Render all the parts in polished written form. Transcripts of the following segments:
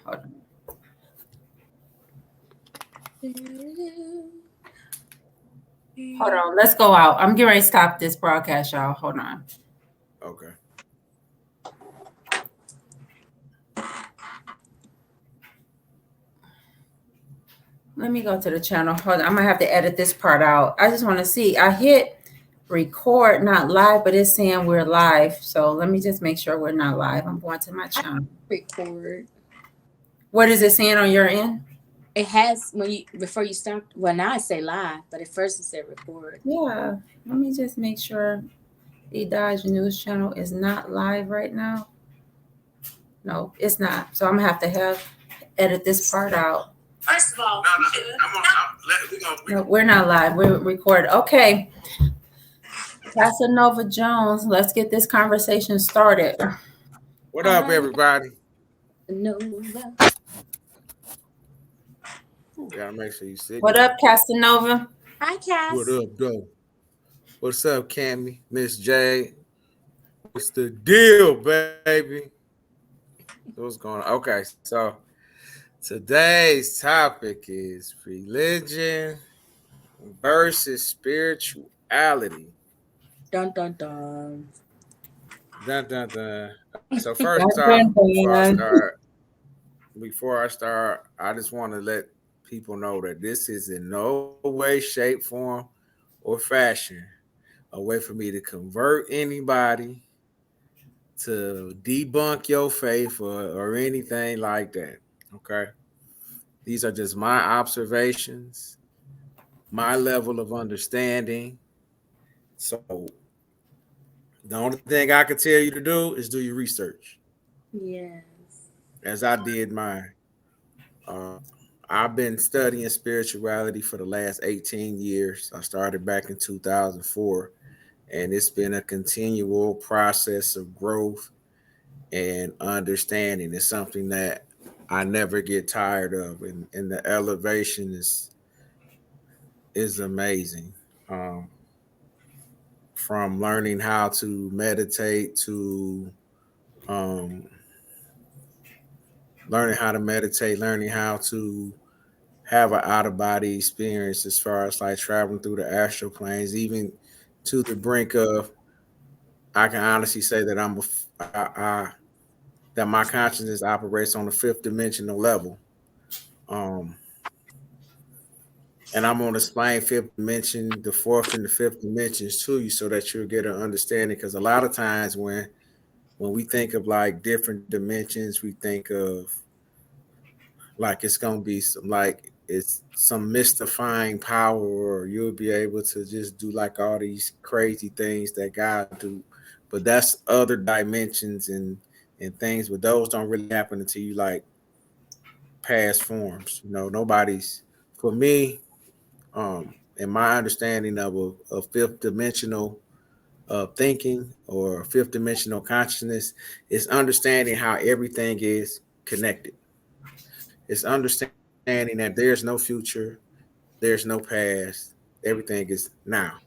Hold on. Let's go out. I'm getting ready to stop this broadcast, y'all. Hold on. Okay. Let me go to the channel. Hold on. I'm gonna have to edit this part out. I just want to see. I hit record, not live, but it's saying we're live. So let me just make sure we're not live. I'm going to my channel. Record. What is it saying on your end? It has when you before you start. Well, now I say live, but at first it said record. Yeah. Let me just make sure the Dodge News channel is not live right now. No, it's not. So I'm gonna have to edit this part out. First of all, No, we're not live. We're recorded. Okay. Casanova Jones, let's get this conversation started. What up, everybody? Nova. Gotta make sure you sit. What up, Casanova? Hi, Cass. What up, though? What's up, Cami? Miss Jade? What's the deal, baby? What's going on? Okay, so today's topic is religion versus spirituality. Dun dun dun. Dun dun dun. So first off, before I start, I just want to let people know that this is in no way, shape, form, or fashion a way for me to convert anybody, to debunk your faith, or anything like that. Okay. These are just my observations, my level of understanding. So the only thing I can tell you to do is do your research. Yes. As I did mine. I've been studying spirituality for the last 18 years. I started back in 2004, and it's been a continual process of growth and understanding. It's something that I never get tired of, and the elevation is amazing. From learning how to meditate to learning how to have an out of body experience, as far as like traveling through the astral planes, even to the brink of, I can honestly say that that my consciousness operates on the fifth dimensional level. Um, and I'm going to explain fifth dimension, the fourth and the fifth dimensions to you, so that you'll get an understanding. Because a lot of times when we think of like different dimensions, we think of like it's going to be it's some mystifying power, or you'll be able to just do like all these crazy things that God do. But that's other dimensions and things, but those don't really happen until you like past forms. Nobody's, for me, in my understanding of a fifth dimensional thinking or fifth dimensional consciousness, is understanding how everything is connected. It's understanding that there's no future, there's no past, everything is now.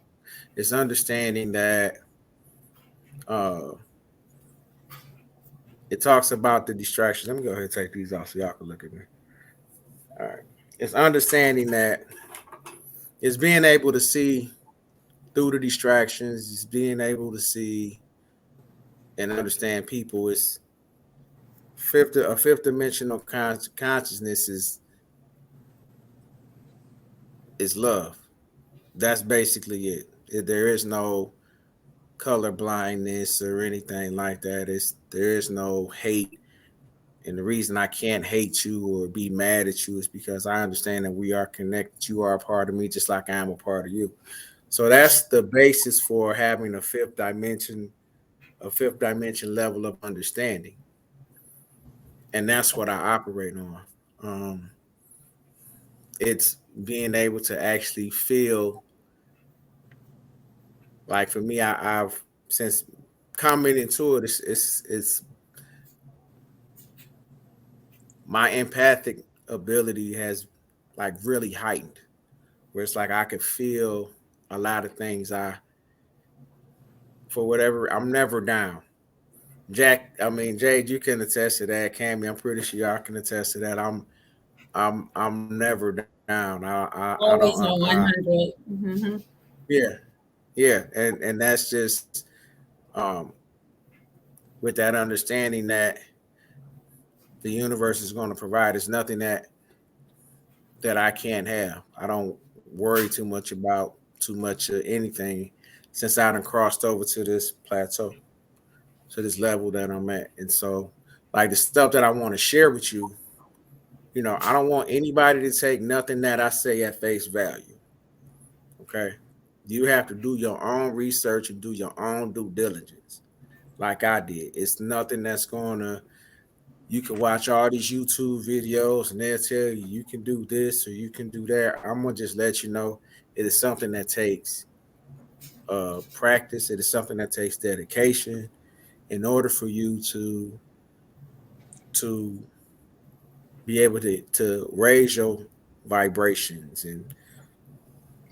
It's understanding that it talks about the distractions. Let me go ahead and take these off so y'all can look at me. All right. It's understanding that it's being able to see through the distractions, it's being able to see and understand people. It's a fifth dimensional consciousness is love. That's basically it. There is no color blindness or anything like that. There is no hate. And the reason I can't hate you or be mad at you is because I understand that we are connected. You are a part of me, just like I am a part of you. So that's the basis for having a fifth dimension level of understanding. And that's what I operate on. It's being able to actually feel, like for me, I've since coming into it, it's my empathic ability has like really heightened, where it's like I could feel a lot of things. For whatever, I'm never down. Jade, you can attest to that. Cami, I'm pretty sure y'all can attest to that. I'm never down. I don't Always on 100. Mm-hmm. yeah, yeah, and that's just um with that understanding that the universe is going to provide. It's nothing that I can't have. I don't worry too much about too much of anything since I done crossed over to this plateau, to this level that I'm at. And so, like the stuff that I want to share with you, I don't want anybody to take nothing that I say at face value. Okay. You have to do your own research and do your own due diligence, like I did. It's nothing that's going to, you can watch all these YouTube videos and they'll tell you you can do this or you can do that. I'm gonna just let you know it is something that takes practice. It is something that takes dedication in order for you to be able to raise your vibrations and in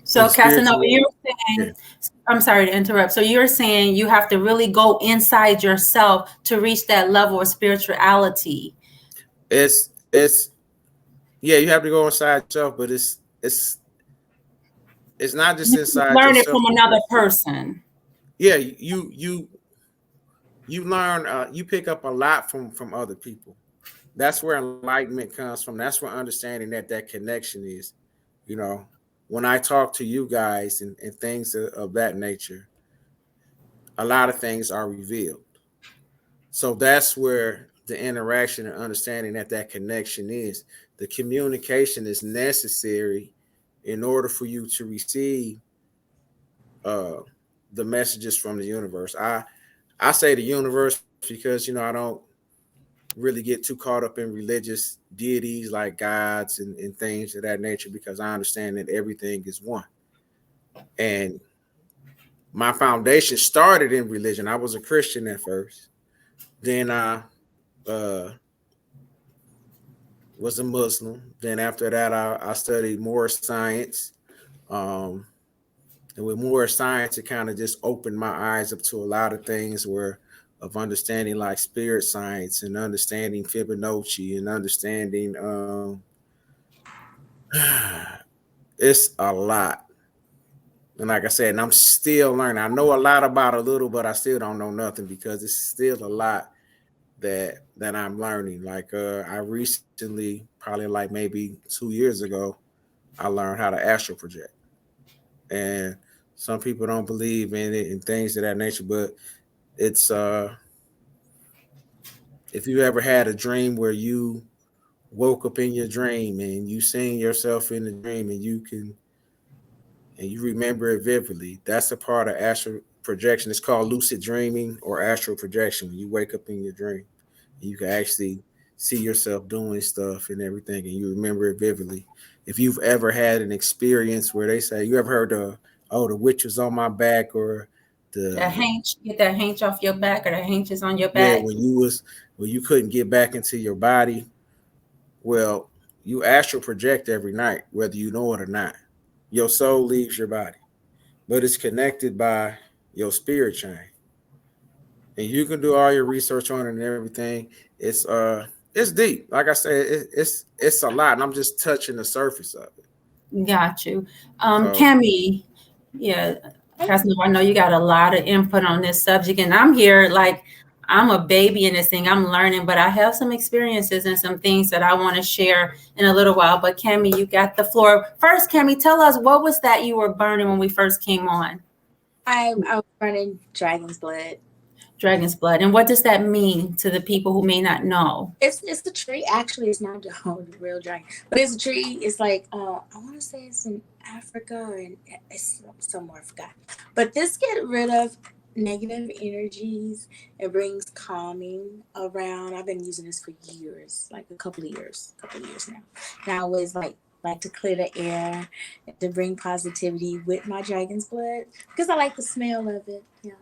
So, the Casanova, spiritual you're world. Yeah. saying, I'm sorry to interrupt. So, you're saying you have to really go inside yourself to reach that level of spirituality. It's yeah, you have to go inside yourself, but it's not just You inside learn it yourself from another because person. yeah, you learn you pick up a lot from other people. That's where enlightenment comes from. That's where understanding that connection is. You know, when I talk to you guys and things of that nature, a lot of things are revealed. So that's where the interaction and understanding that connection is. The communication is necessary in order for you to receive uh, the messages from the universe. I say the universe because I don't really get too caught up in religious deities like gods and things of that nature because I understand that everything is one. And my foundation started in religion. I was a Christian at first. Then I uh, was a Muslim. Then after that, I studied more science. Um, and with more science, it kind of just opened my eyes up to a lot of things where of understanding like spirit science and understanding Fibonacci and understanding it's a lot. And like I said, and I'm still learning. I know a lot about a little, but I still don't know nothing because it's still a lot that I'm learning. Like I recently, probably like maybe 2 years ago, I learned how to astral project. And some people don't believe in it and things of that nature, but it's if you ever had a dream where you woke up in your dream and you seen yourself in the dream and you remember it vividly, that's a part of astral projection. It's called lucid dreaming or astral projection. When you wake up in your dream, you can actually see yourself doing stuff and everything, and you remember it vividly. If you've ever had an experience where they say, you ever heard the witch was on my back, or That the hanch, get that hanch off your back or the hanches on your yeah, back. when you couldn't get back into your body, well, you astral project every night, whether you know it or not. Your soul leaves your body, but it's connected by your spirit chain. And you can do all your research on it and everything. It's deep. Like I said, it's a lot, and I'm just touching the surface of it. Got you. So Cami, yeah, Casanova, I know you got a lot of input on this subject, and I'm here like I'm a baby in this thing. I'm learning, but I have some experiences and some things that I want to share in a little while. But Cami, you got the floor. First, Cami, tell us what was that you were burning when we first came on? I was burning dragon's blood. Dragon's blood. And what does that mean to the people who may not know? It's the tree. Actually, it's not the whole real dragon, but it's a tree. It's like I want to say it's in Africa and it's somewhere I forgot. But this get rid of negative energies. It brings calming around. I've been using this for years, like a couple of years now. And I always like to clear the air, to bring positivity with my dragon's blood because I like the smell of it. Yeah.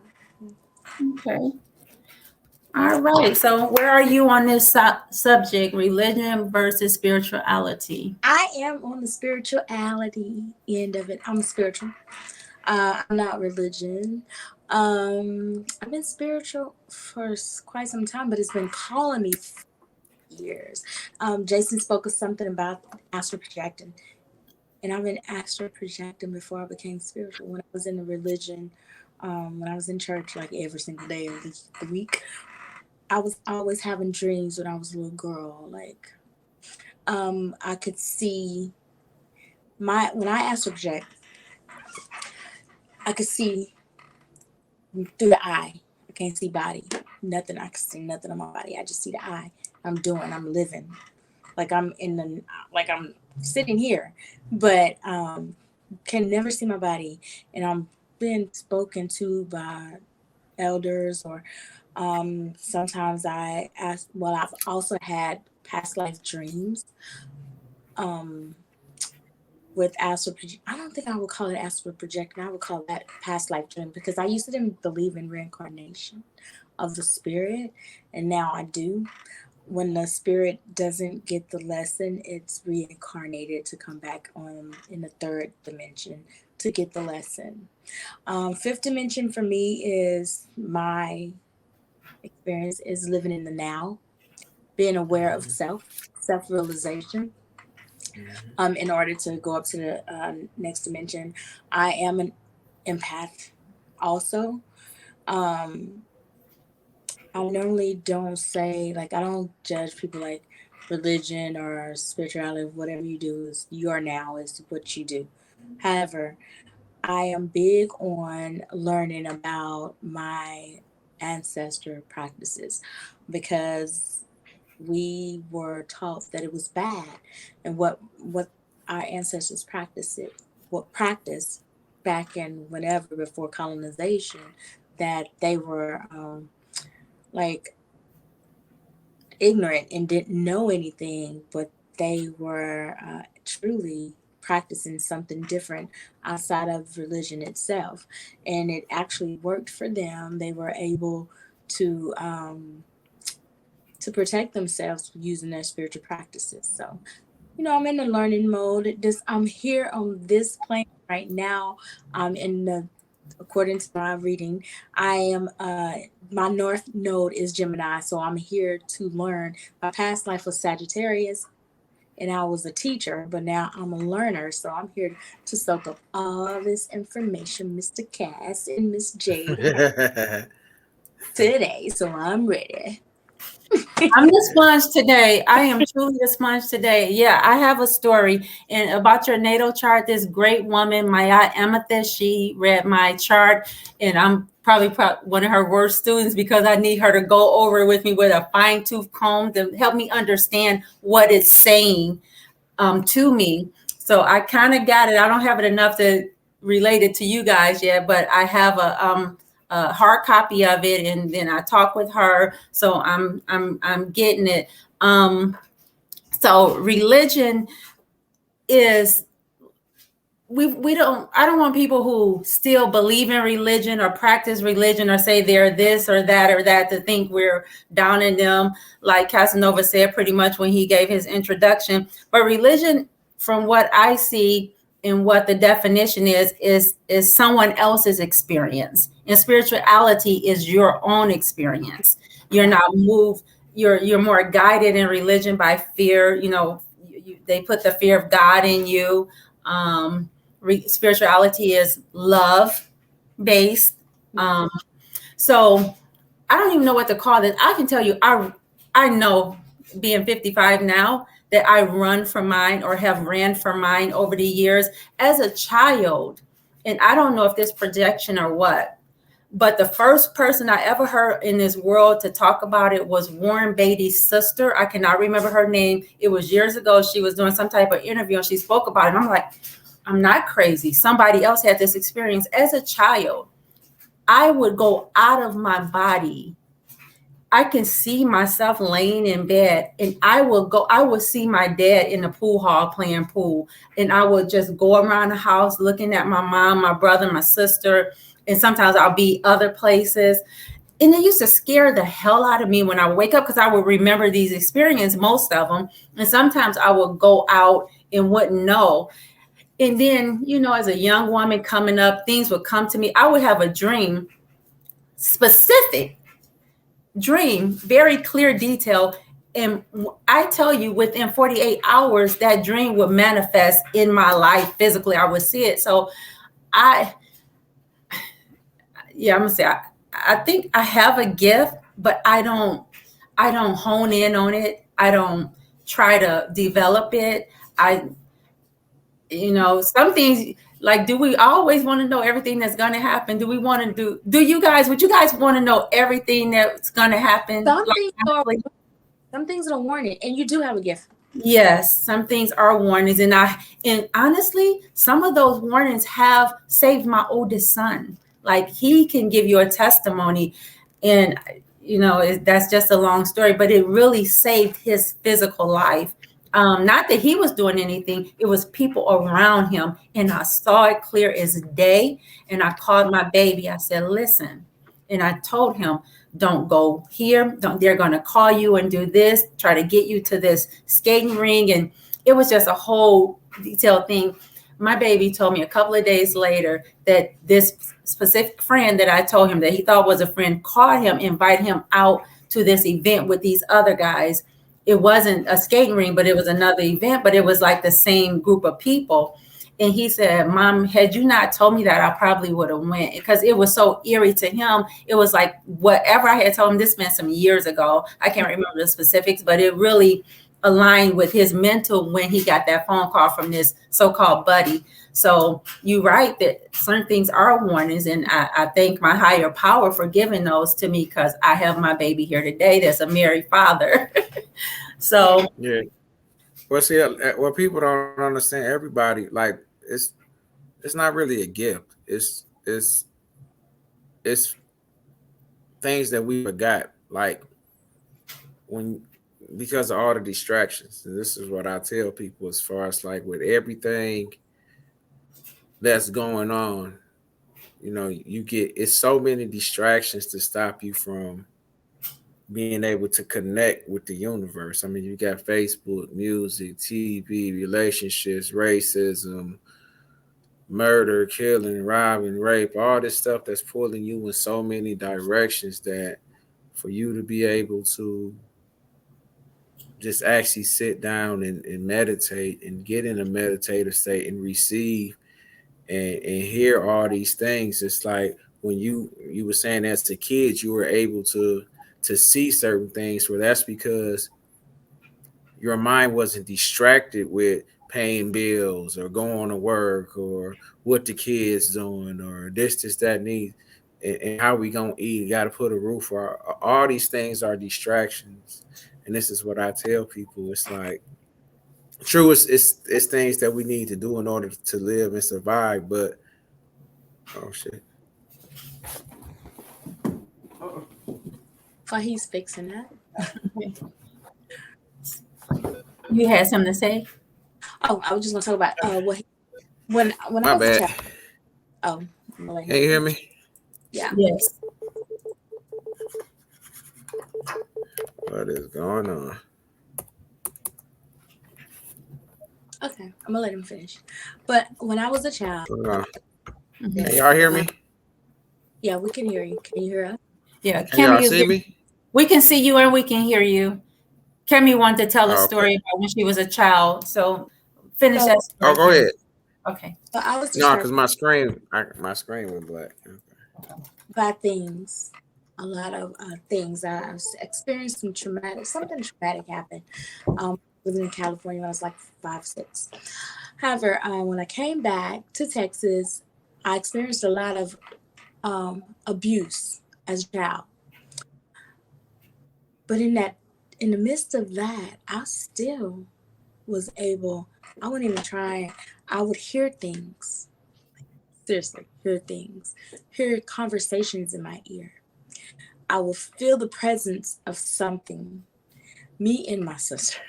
Okay. All right. So, where are you on this subject, religion versus spirituality? I am on the spirituality end of it. I'm spiritual. I'm not religion. I've been spiritual for quite some time, but it's been calling me for years. Jason spoke of something about astral projecting, and I've been astral projecting before I became spiritual. When I was in the religion, when I was in church, like every single day of the week, I was always having dreams when I was a little girl. Like, I could see when I astral project, I could see through the eye. I can't see body, nothing. I can see nothing on my body. I just see the eye. I'm living, like I'm sitting here, but can never see my body. And I'm being spoken to by elders, or sometimes I ask. Well, I've also had past life dreams. Um, with astral I don't think I would call it astral projecting. I would call that past life dream, because I used to didn't believe in reincarnation of the spirit, and now I do. When the spirit doesn't get the lesson, it's reincarnated to come back on in the third dimension to get the lesson. Fifth dimension for me is my experience is living in the now, being aware of self-realization. In order to go up to the next dimension, I am an empath also. Um, I normally don't say, like, I don't judge people like religion or spirituality. Whatever you do is your now is what you do. However, I am big on learning about my ancestor practices, because we were taught that it was bad, and what our ancestors practiced back in whenever before colonization, that they were like ignorant and didn't know anything, but they were truly practicing something different outside of religion itself, and it actually worked for them. They were able to protect themselves using their spiritual practices. So, I'm in the learning mode. I'm here on this plane right now. I'm in the according to my reading, I am my north node is Gemini, so I'm here to learn. My past life was Sagittarius, and I was a teacher, but now I'm a learner, so I'm here to soak up all this information, Mr. Cass and Miss Jade today. So I'm ready. I'm the sponge today. I am truly the sponge today. Yeah, I have a story and about your natal chart. This great woman, Maya Amethyst, she read my chart, and I'm probably one of her worst students, because I need her to go over it with me with a fine tooth comb to help me understand what it's saying to me. So I kind of got it. I don't have it enough to relate it to you guys yet, but I have a hard copy of it, and then I talk with her. So I'm getting it. So religion is we don't I don't want people who still believe in religion or practice religion or say they're this or that to think we're down in them, like Casanova said pretty much when he gave his introduction. But religion, from what I see and what the definition is someone else's experience, and spirituality is your own experience. You're not moved, you're more guided in religion by fear. They put the fear of God in you. Spirituality is love based. So I don't even know what to call this. I can tell you, I know, being 55 now, that I run for mine or have ran for mine over the years as a child. And I don't know if this projection or what, but the first person I ever heard in this world to talk about it was Warren Beatty's sister. I cannot remember her name. It was years ago. She was doing some type of interview and she spoke about it. And I'm like, I'm not crazy. Somebody else had this experience. As a child, I would go out of my body. I can see myself laying in bed, and I would see my dad in the pool hall playing pool. And I would just go around the house looking at my mom, my brother, my sister. And sometimes I'll be other places. And it used to scare the hell out of me when I wake up, because I would remember these experiences, most of them. And sometimes I would go out and wouldn't know. And then, as a young woman coming up, things would come to me. I would have a dream specific dream, very clear detail. And I tell you, within 48 hours, that dream would manifest in my life physically. I would see it. So I'm gonna say I think I have a gift, but I don't hone in on it. I don't try to develop it. Some things, like, do we always want to know everything that's going to happen? Do we want to would you guys want to know everything that's going to happen? Some things are warning, and you do have a gift. Yes, some things are warnings, and honestly, some of those warnings have saved my oldest son. Like, he can give you a testimony, and that's just a long story, but it really saved his physical life. Not that he was doing anything, it was people around him, and I saw it clear as day. And I called my baby. I said, listen, and I told him, don't go here. They're going to call you and do this, try to get you to this skating ring. And it was just a whole detailed thing. My baby told me a couple of days later that this specific friend that I told him that he thought was a friend called him, invited him out to this event with these other guys. It wasn't a skating ring, but it was another event, but it was like the same group of people. And he said, Mom, had you not told me that, I probably would have went, because it was so eerie to him. It was like whatever I had told him. This been some years ago. I can't remember the specifics, but it really aligned with his mental when he got that phone call from this so-called buddy. So you're right that certain things are warnings, and I thank my higher power for giving those to me, because I have my baby here today that's a married father. So yeah. Well, see, what people don't understand, everybody, like, it's not really a gift. It's things that we forgot, like, because of all the distractions. And this is what I tell people, as far as like with everything that's going on, it's so many distractions to stop you from being able to connect with the universe. I mean, you got Facebook, music, TV, relationships, racism, murder, killing, robbing, rape, all this stuff that's pulling you in so many directions, that for you to be able to just actually sit down and meditate and get in a meditative state and receive and hear all these things. It's like when you were saying, as a kid, you were able to see certain things. Well, that's because your mind wasn't distracted with paying bills or going to work or what the kids doing or this, that, and how we gonna eat. Got to put a roof. All these things are distractions, and this is what I tell people. It's like, true, it's things that we need to do in order to live and survive. But oh shit. While he's fixing that. you had something to say? Oh, I was just gonna talk about when My I was bad. a child. Oh, Can you hear me? Yeah. Yes. What is going on? Okay, I'm gonna let him finish. But when I was a child, Mhm. Can y'all hear me? yeah, we can hear you. Can you hear us? Yeah, Can y'all Cami, see me? we can see you and we can hear you. Cami wanted to tell a Oh, okay. story about when she was a child. So finish that story. Oh, go ahead. Okay. So I was No, because distracted my screen went black. by things. A lot of things. I experienced something traumatic happened. Living in California when I was like 5, 6. However, when I came back to Texas, I experienced a lot of abuse as a child. But in the midst of that, I still was able. I wouldn't even try. I would hear things. Seriously, hear conversations in my ear. I will feel the presence of something. Me and my sister,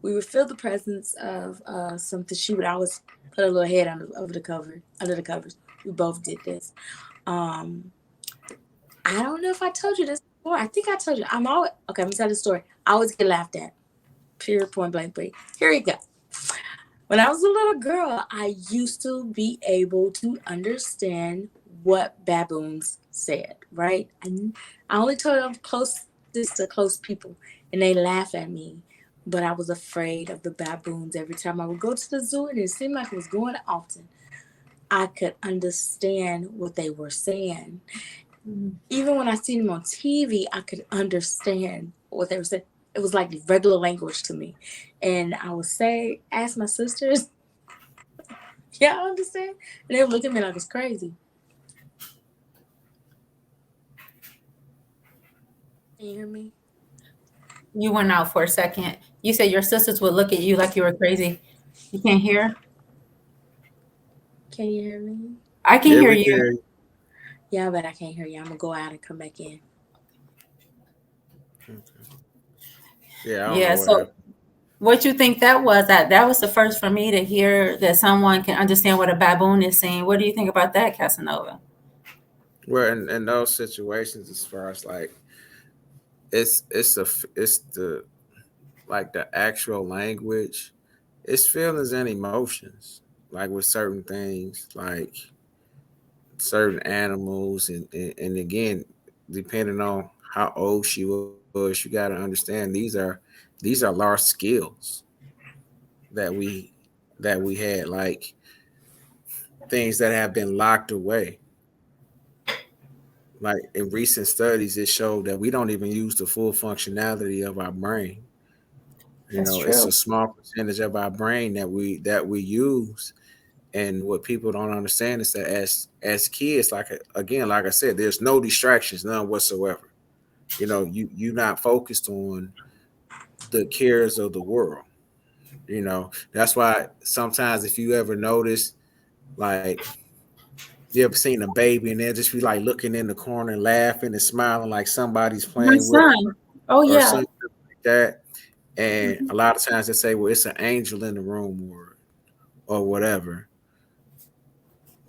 we would feel the presence of something. She would always put a little head under the covers. We both did this. I don't know if I told you this before. I think I told you. I'm going to tell the story. I always get laughed at. Period, point blank, break. Here you go. When I was a little girl, I used to be able to understand what baboons said, right? And I only told this to close people, and they laugh at me. But I was afraid of the baboons every time I would go to the zoo, and it seemed like it was going often. I could understand what they were saying. Even when I seen them on TV, I could understand what they were saying. It was like regular language to me. And I would ask my sisters, yeah, I understand. And they would look at me like it's crazy. Can you hear me? You went out for a second. You said your sisters would look at you like you were crazy. You can't hear? Can you hear me? I can Yeah, hear we you. can. Yeah, but I can't hear you. I'm going to go out and come back in. Yeah, I don't Yeah. know what So happened. what you think that was? That was the first for me to hear that someone can understand what a baboon is saying. What do you think about that, Casanova? Well, in those situations, as far as like it's the like the actual language, it's feelings and emotions. Like with certain things, like certain animals, and again, depending on how old she was, you got to understand these are large skills that we had, like things that have been locked away. Like in recent studies, it showed that we don't even use the full functionality of our brain. You That's know, it's a true. small percentage of our brain that we use. And what people don't understand is that as kids, again, like I said, there's no distractions, none whatsoever. You know, you're not focused on the cares of the world. You know, that's why sometimes if you ever notice, like you ever seen a baby and they'll just be like looking in the corner and laughing and smiling like somebody's My playing with them son. Oh or yeah. something like that. And Mhm. a lot of times they say, well, it's an angel in the room or whatever.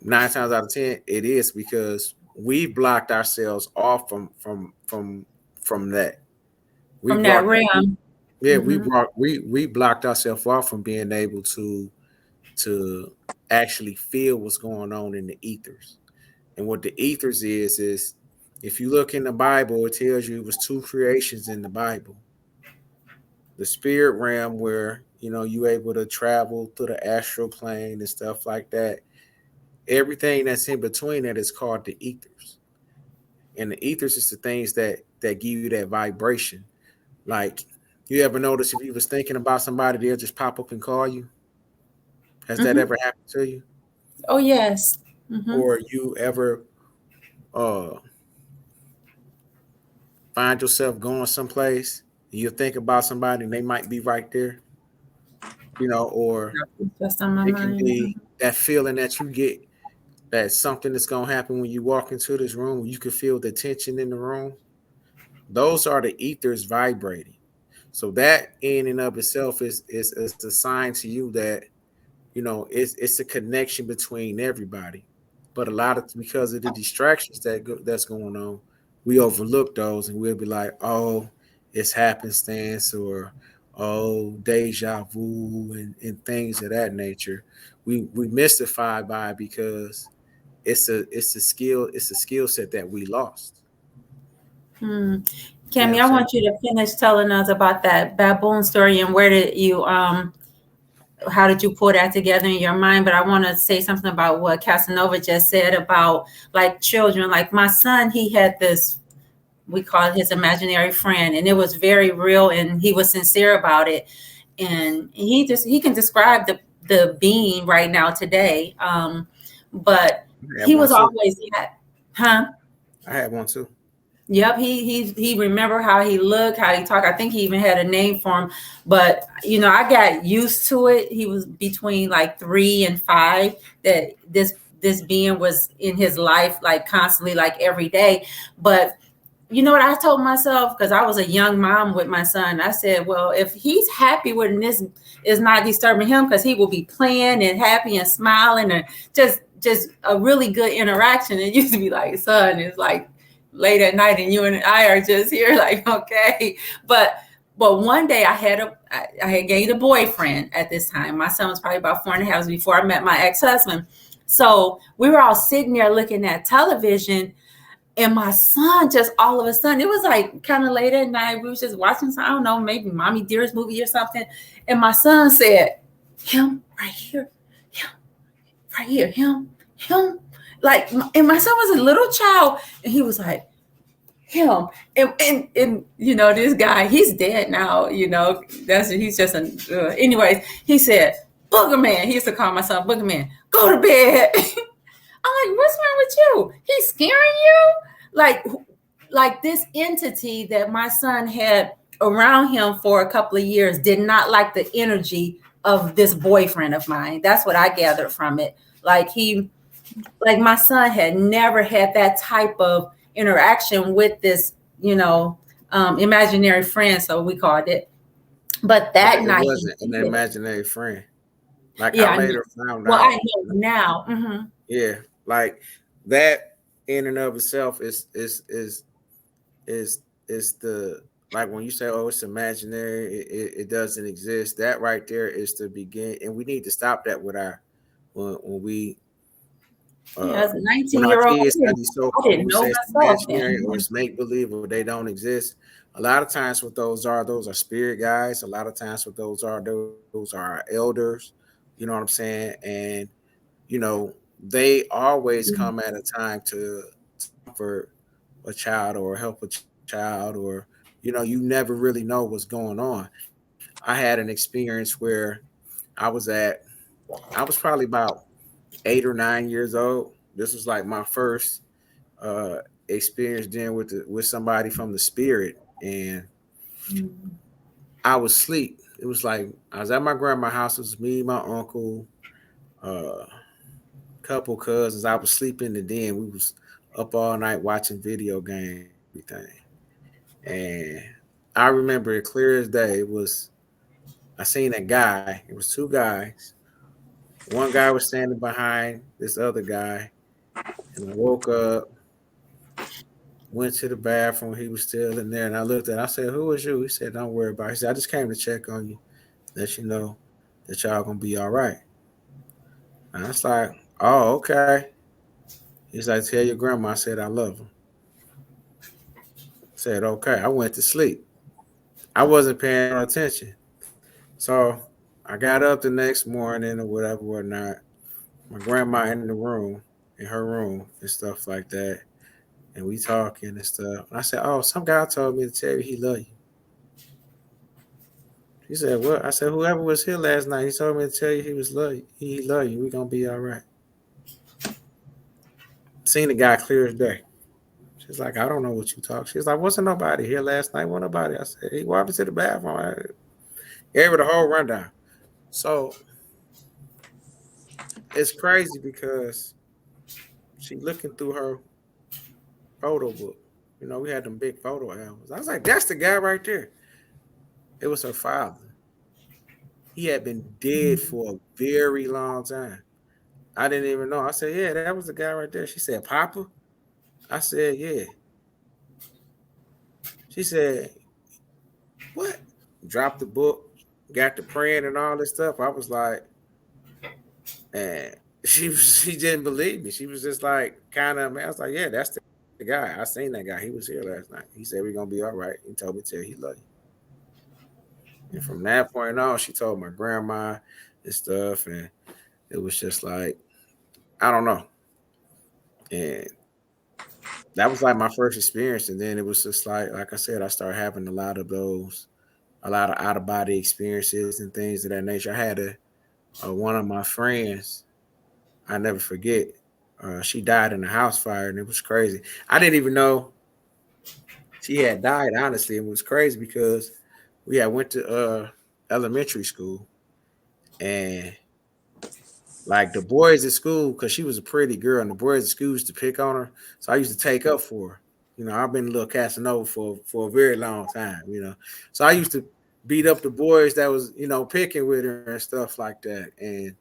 9 times out of 10, it is because we blocked ourselves off from that. We From that blocked realm. yeah, Hmm. we blocked ourselves off from being able to actually feel what's going on in the ethers. And what the ethers is if you look in the Bible, it tells you it was two creations in the Bible. The spirit realm where you able to travel through the astral plane and stuff like that. Everything that's in between that is called the ethers. And the ethers is the things that give you that vibration. Like, you ever notice if you was thinking about somebody, they'll just pop up and call you? Has that Hmm. ever happened to you? Oh yes. Hmm. Or you ever uh find yourself going someplace and you think about somebody and they might be right there, or That's on my it can mind. be that feeling that you get that something is going to happen when you walk into this room. You can feel the tension in the room. Those are the ethers vibrating. So that in and of itself is a sign to you that it's a connection between everybody. But a lot of, because of the distractions that's going on, we overlook those and we'll be like, oh, it's happenstance, or oh, deja vu, and things of that nature. We mystified by it because it's a skill set that we lost. Hmm. You know what Cami, I'm I saying? want you to finish telling us about that baboon story and where did you how did you pull that together in your mind? But I want to say something about what Casanova just said about like children. Like my son, he had this, we call it his imaginary friend, and it was very real and he was sincere about it. And he can describe the being right now today. But I had he one was too. always, huh? I had one too. Yep, he remember how he looked, how he talked. I think he even had a name for him. But I got used to it. He was between like 3 and 5. That this being was in his life, like constantly, like every day. But you know what I told myself, because I was a young mom with my son. I said, well, if he's happy when this is not disturbing him, because he will be playing and happy and smiling and just a really good interaction. It used to be like, son, it's like late at night and you and I are just here, like, okay. But one day I had gained a boyfriend at this time. My son was probably about 4.5 before I met my ex-husband. So we were all sitting there looking at television, and my son just all of a sudden, it was like kind of late at night. We was just watching some, I don't know, maybe Mommy Dearest movie or something. And my son said, him right here, him right here, him. Like, and my son was a little child, and he was like, him. And you know, this guy, he's dead now, you know, he's just anyways, he said, Booger Man. He used to call my son Booger Man. Go to bed. I'm like, what's wrong with you? He's scaring you? Like this entity that my son had around him for a couple of years did not like the energy of this boyfriend of mine. That's what I gathered from it. Like my son had never had that type of interaction with this, you know, imaginary friend, so we called it. But that night, it wasn't an imaginary friend. Like, yeah, I later found well, out. I know now. Mm-hmm. Yeah, like that in and of itself is the, like when you say, oh, it's imaginary, it doesn't exist. That right there is the begin, and we need to stop that with our when we Yeah, as a when our 19-year-old, kids study I didn't we know say it's myself imaginary or then. it's make believe or they don't exist. A lot of times, what those are spirit guides. A lot of times, what those are our elders. You know what I'm saying? And you know, they always come at a time to comfort a child or help a child, or you never really know what's going on. I had an experience where I was probably about 8 or 9 years old. This was like my first experience dealing with somebody from the spirit, and I was asleep. It was like I was at my grandma's house. It was me, my uncle, uh, couple cousins. I was sleeping in the den. We was up all night watching video games and everything. And I remember it clear as day. I seen a guy. It was two guys. One guy was standing behind this other guy, and I woke up, went to the bathroom. He was still in there, and I looked at. I said, "Who is you?" He said, "Don't worry about it." He said, "I just came to check on you, let you know that y'all gonna be all right." And I was like, "Oh, okay." He's like, "Tell your grandma I said I love her." I said, "Okay." I went to sleep. I wasn't paying attention. So I got up the next morning or whatever, whatnot. My grandma in the room, in her room and stuff like that. And we talking and stuff. And I said, "Oh, some guy told me to tell you he love you." She said, "What?" I said, "Whoever was here last night, he told me to tell you he love you. We gonna be all right." Seen the guy clear as day. She's like, "I don't know what you talk." She's like, "Wasn't nobody here last night? Wasn't nobody." I said, "He walked into the bathroom." I gave her the whole rundown. So it's crazy because she looking through her photo book. We had them big photo albums. I was like, "That's the guy right there." It was her father. He had been dead for a very long time. I didn't even know. I said, "Yeah, that was the guy right there." She said, "Papa?" I said, "Yeah." She said, "What?" Dropped the book, got to praying and all this stuff. I was like, and she didn't believe me. She was just like, kind of, man. I was like, "Yeah, that's the guy. I seen that guy. He was here last night. He said we're gonna be all right. He told me to tell he love you." And from that point on, she told my grandma and stuff, and it was just like, I don't know. And that was like my first experience. And then it was just like I said, I started having a lot of out of body experiences and things of that nature. I had one of my friends, I never forget. She died in a house fire, and it was crazy. I didn't even know she had died. Honestly, it was crazy because we had went to elementary school, and like the boys at school, because she was a pretty girl, and the boys at school used to pick on her. So I used to take up for her. I've been a little Casanova for a very long time. So I used to beat up the boys that was, picking with her and stuff like that. And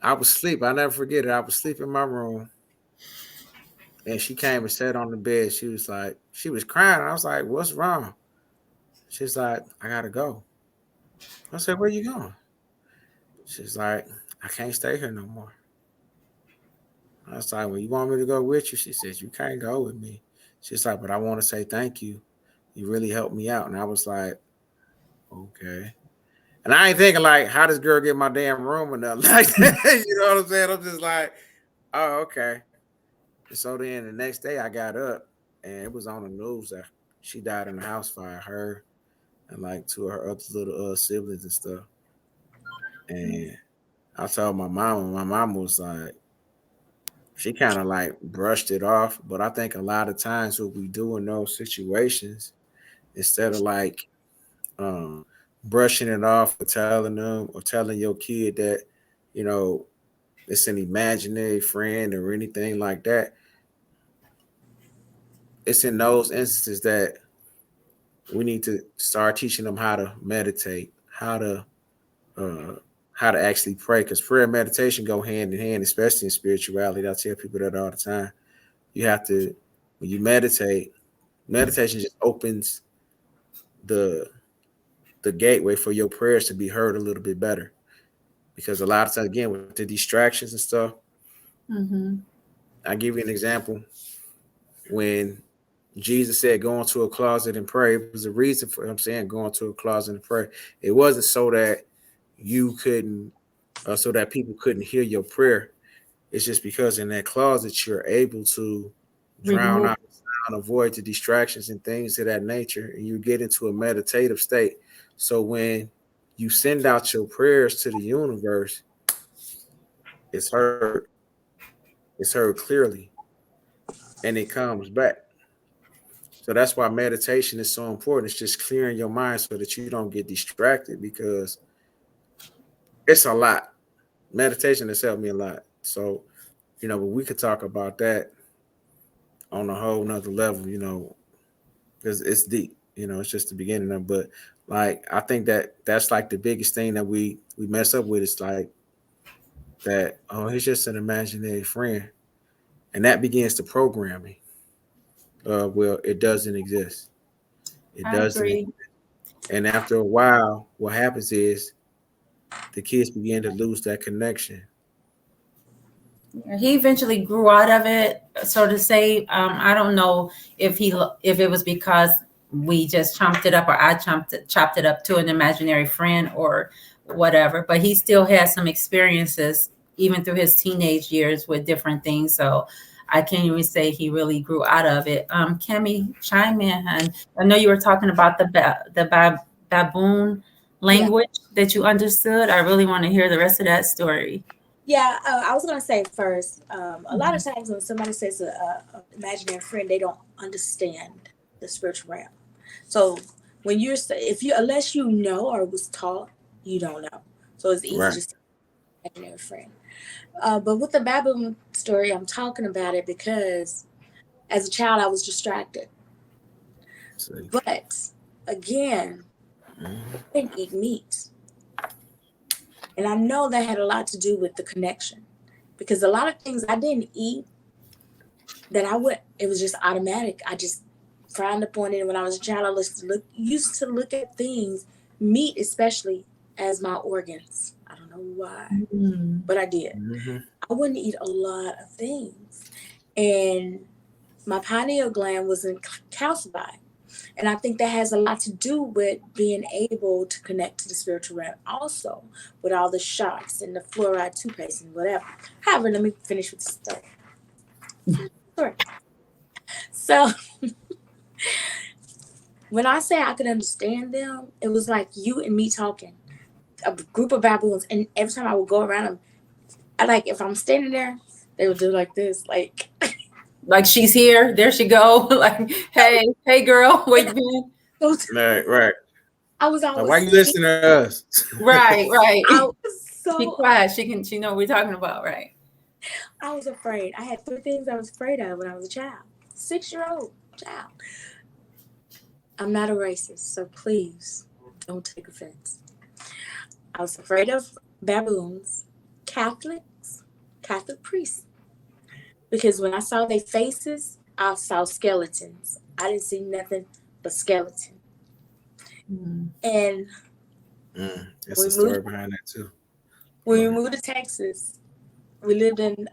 I was asleep. I never forget it. I was asleep in my room, and she came and sat on the bed. She was crying. I was like, "What's wrong?" She's like, "I gotta go." I said, "Where you going?" She's like, "I can't stay here no more." I was like, well, you want me to go with you? She says, you can't go with me. She's like, but I want to say thank you. You really helped me out. And I was like, okay. And I ain't thinking like, how does girl get my damn room or nothing like that? You know what I'm saying? I'm just like, oh, okay. And so then the next day I got up and it was on the news that she died in a house fire, her and like two of her other little siblings and stuff. And I told my mom, and my mom was like, she kind of like brushed it off. But I think a lot of times what we do in those situations, instead of like um, brushing it off or telling them or telling your kid that, you know, it's an imaginary friend or anything like that, it's in those instances that we need to start teaching them how to meditate, uh, how to actually pray, because prayer and meditation go hand in hand, especially in spirituality. I tell people that all the time. You have to, when you meditate, meditation just opens the the gateway for your prayers to be heard a little bit better. Because a lot of times, again, with the distractions and stuff, I'll give you an example. When Jesus said, go into a closet and pray, it was a reason for him saying, go into a closet and pray. It wasn't so that you couldn't, so that people couldn't hear your prayer. It's just because in that closet, you're able to drown Remove. out the sound, avoid the distractions and things of that nature, and you get into a meditative state. So when you send out your prayers to the universe, it's heard. It's heard clearly, and it comes back. So that's why meditation is so important. It's just clearing your mind so that you don't get distracted, because it's a lot. Meditation has helped me a lot. So, but we could talk about that on a whole nother level, because it's deep. It's just the beginning of it. But like, I think that that's like the biggest thing that we mess up with, is like that, oh, he's just an imaginary friend. And that begins to programming. Well, it doesn't exist. It I doesn't agree. exist. And after a while, what happens is the kids begin to lose that connection. He eventually grew out of it, so to say. I don't know if it was because we just chopped it up, or I chopped it up to an imaginary friend or whatever. But he still has some experiences, even through his teenage years, with different things. So I can't even say he really grew out of it. Cami, chime in, and I know you were talking about the baboon language that you understood. I really want to hear the rest of that story. Yeah, I was gonna say first. A lot of times when somebody says a imaginary friend, they don't understand the spiritual realm. So when unless you know or was taught, you don't know. So it's easy Right. just to say imaginary friend. But with the baboon story, I'm talking about it because as a child I was distracted. See. But again, I didn't eat meat. And I know that had a lot to do with the connection, because a lot of things I didn't eat that it was just automatic. I just frowned upon it. When I was a child, I used to look at things, meat especially, as my organs. I don't know why, but I did. Mm-hmm. I wouldn't eat a lot of things. And my pineal gland wasn't calcified. And I think that has a lot to do with being able to connect to the spiritual realm also, with all the shots and the fluoride toothpaste and whatever. However, let me finish with the story. Sure. So when I say I could understand them, it was like you and me talking. A group of baboons, and every time I would go around them, if I'm standing there, they would do like this, like Like, she's here, there she go. Like, hey girl, where you been? Right. I was Like, always why you listening to us? Right. I was Be so quiet. She know what we're talking about, right? I was afraid. I had 3 things I was afraid of when I was a child. 6-year-old child. I'm not a racist, so please don't take offense. I was afraid of baboons, Catholics, Catholic priests. Because when I saw their faces, I saw skeletons. I didn't see nothing but skeleton. And That's a story behind that too. when we moved to Texas, we lived in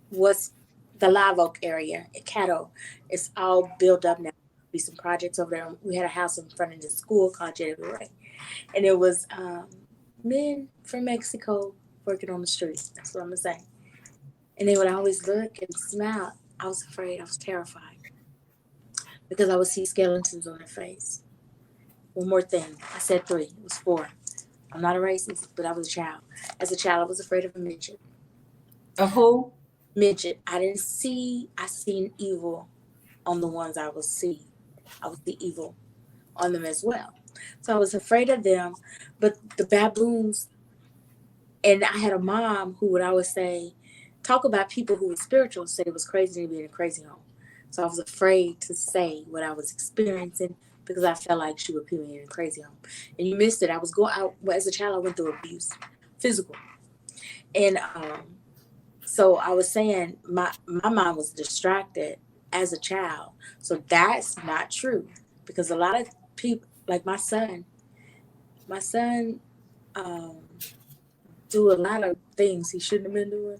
what's the Live Oak area, Caddo. It's all built up now. Be some projects over there. We had a house in front of the school called Jade, and it was men from Mexico working on the streets. That's what I'm gonna say. And they would always look and smile. I was afraid. I was terrified because I would see skeletons on their face. One more thing. I said three. It was four. I'm not a racist, but I was a child. As a child, I was afraid of a midget. A who? Midget. I didn't see. I seen evil on the ones I was see. I was the evil on them as well. So I was afraid of them. But the baboons, and I had a mom who would always say, talk about people who were spiritual, say it was crazy to be in a crazy home. So I was afraid to say what I was experiencing because I felt like she would put me in a crazy home. And you missed it. I was going out as a child. I went through abuse, physical, and so I was saying my mom was distracted as a child. So that's not true because a lot of people, like my son, um, do a lot of things he shouldn't have been doing,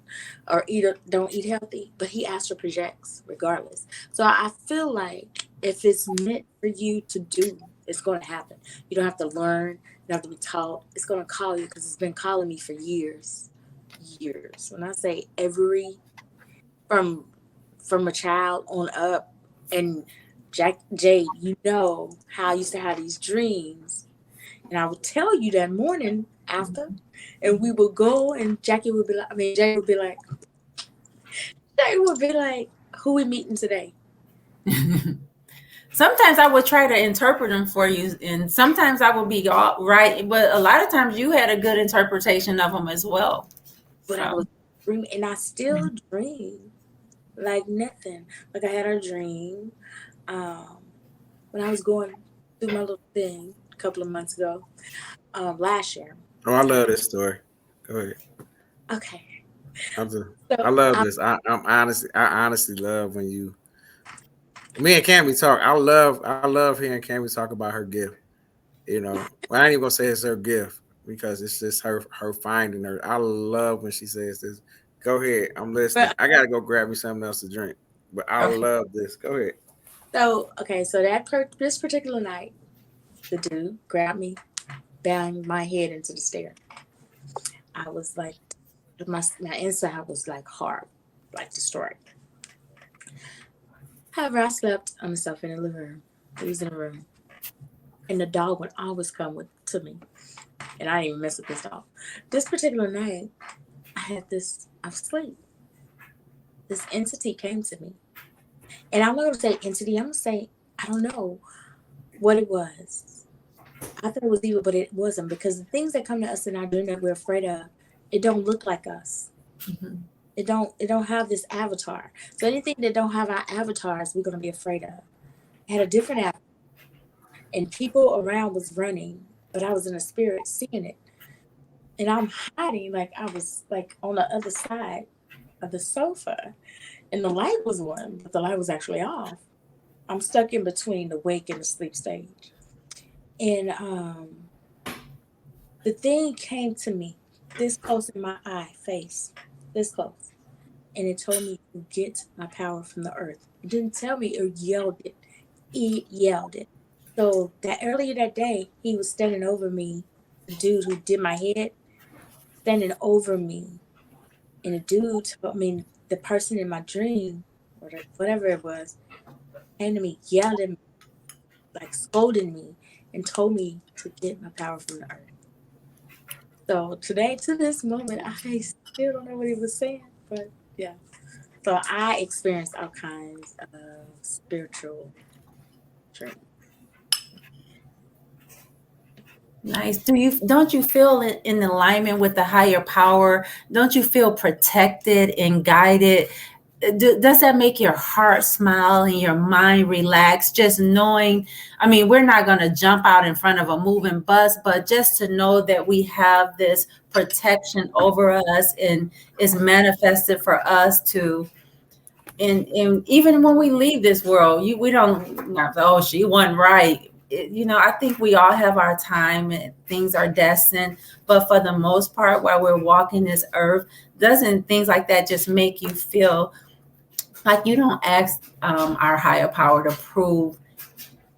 or don't eat healthy, but he astral projects regardless. So I feel like if it's meant for you to do, it's going to happen. You don't have to learn. You don't have to be taught. It's going to call you because it's been calling me for years. Years. When I say every from a child on up, and Jade, you know how I used to have these dreams, and I would tell you that morning after, and we would go, and Jade would be like, who we meeting today? Sometimes I would try to interpret them for you, and sometimes I would be all right, but a lot of times you had a good interpretation of them as well. But I was dreaming, and I still dream like nothing. Like I had a dream when I was going through my little thing a couple of months ago, last year. Oh, I love this story. Go ahead. Okay. I love this. I honestly love when you. Me and Cami talk. I love hearing Cami talk about her gift. You know, well, I ain't even gonna say it's her gift because it's just her finding her. I love when she says this. Go ahead, I'm listening. I gotta go grab me something else to drink, but I love this. Go ahead. So this particular night, the dude grabbed me, banged my head into the stair. I was like, my inside was like hard, like destroyed. However, I slept on the sofa in the living room. He was in the room, and the dog would always come to me, and I didn't even mess with this dog. This particular night, I was asleep. This entity came to me, and I'm not gonna say entity. I'm gonna say I don't know what it was. I thought it was evil, but it wasn't, because the things that come to us in our dream that we're afraid of, it don't look like us. Mm-hmm. It don't have this avatar. So anything that don't have our avatars, we're gonna be afraid of. It had a different avatar, and people around was running, but I was in a spirit seeing it, and I'm hiding, like I was like on the other side of the sofa, and the light was on, but the light was actually off. I'm stuck in between the wake and the sleep stage, and the thing came to me this close in my face, this close. And it told me to get my power from the earth. It didn't tell me it yelled it. It yelled it. So that earlier that day, he was standing over me, the dude who did my head, standing over me. And the dude told me, the person in my dream, or whatever it was, came to me, yelled at me, like scolding me, and told me to get my power from the earth. So today, to this moment, I still don't know what he was saying, but yeah. So I experienced all kinds of spiritual dreams. Nice. Don't you feel in alignment with the higher power? Don't you feel protected and guided? Does that make your heart smile and your mind relax? Just knowing, I mean, we're not going to jump out in front of a moving bus, but just to know that we have this protection over us and is manifested for us to. And even when we leave this world, we don't, oh, she wasn't right. I think we all have our time and things are destined. But for the most part, while we're walking this earth, doesn't things like that just make you feel like you don't ask our higher power to prove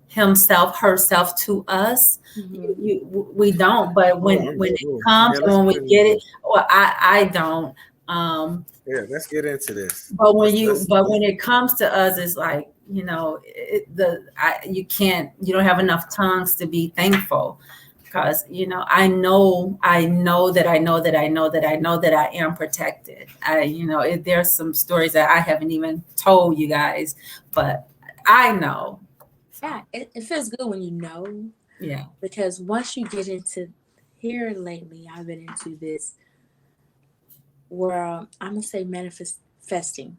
himself, herself to us? We don't. But when it comes Yeah, and let's when we get get into it, this. well, I don't. Yeah, let's get into this. But Let's when it comes to us, it's like, you can't, you don't have enough tongues to be thankful, because I know that I am protected. There's some stories that I haven't even told you guys, but I know. Yeah, it feels good when you know, Yeah. because once you get into here lately, I've been into this where I'm gonna say manifesting,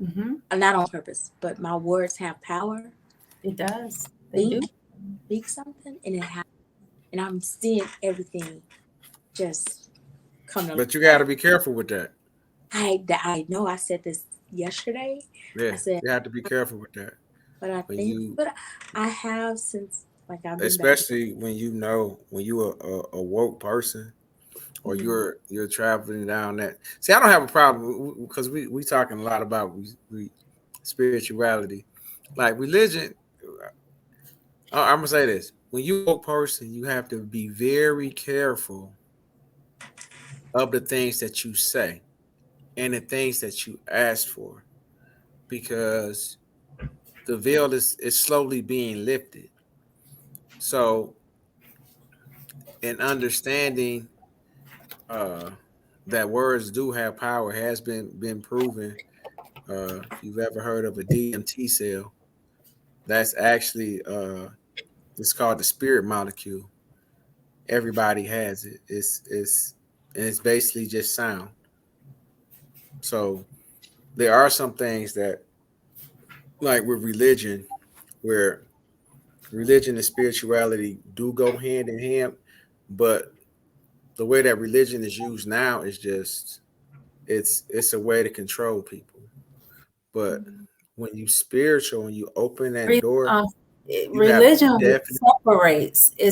Mm-hmm. not on purpose, but my words have power. It does. They do. Think, speak something, and it happens, and I'm seeing everything just come to But you got life. to be careful with that. I know I said this yesterday. Yeah, I said, you have to be careful with that. but I When think, you, but I have since like I've been back. especially when you know when you are a woke person, or Mhm. you're traveling down that. See, I don't have a problem because we talking a lot about we spirituality, like religion. I'm gonna say this: when you a woke person, you have to be very careful of the things that you say and the things that you ask for, because the veil is slowly being lifted. So, in understanding uh, that words do have power has been proven. If you've ever heard of a DMT cell, that's actually it's called the spirit molecule. Everybody has it. It's basically just sound. So there are some things that, like with religion, where religion and spirituality do go hand in hand, but the way that religion is used now is just it's a way to control people. But when you spiritual and you open that Re- door, um, you have Religion definite.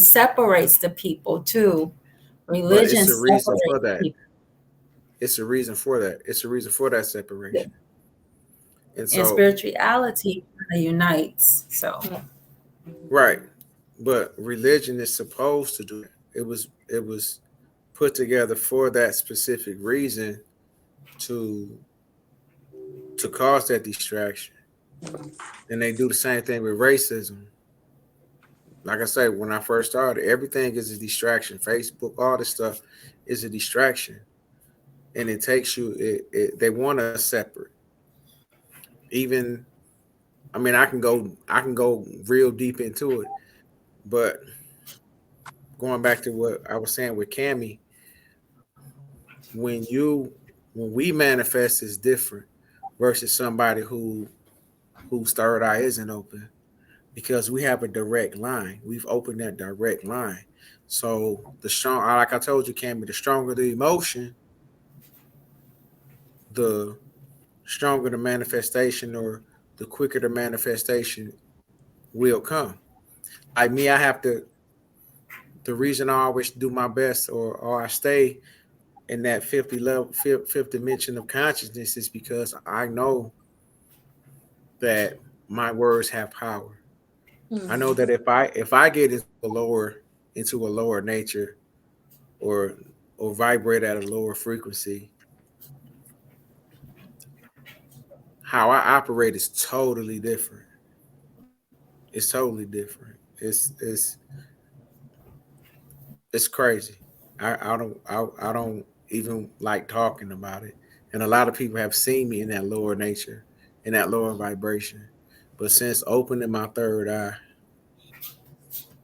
separates the people too. But Religion it's a reason for separates that. people. It's a reason for that. It's a reason for that separation. And And so, spirituality kind of unites. So right. But religion is supposed to do that. It was put together for that specific reason, to cause that distraction. And they do the same thing with racism. Like I said, when I first started, everything is a distraction. Facebook, all this stuff is a distraction. And it takes you they want us separate. Even, I mean, I can go real deep into it, but going back to what I was saying with Cami, when you when we manifest is different versus somebody whose third eye isn't open, because we have a direct line. We've opened that direct line. So the strong, like I told you, Cami, the stronger the emotion, the stronger the manifestation, or the quicker the manifestation will come. Like me, I have to. The reason I always do my best, or I stay in that 50 level, fifth dimension of consciousness, is because I know that my words have power. I know that if I get into a lower nature, or vibrate at a lower frequency, how I operate is totally different. It's totally different. It's crazy. I don't even like talking about it. And a lot of people have seen me in that lower nature, in that lower vibration. But since opening my third eye,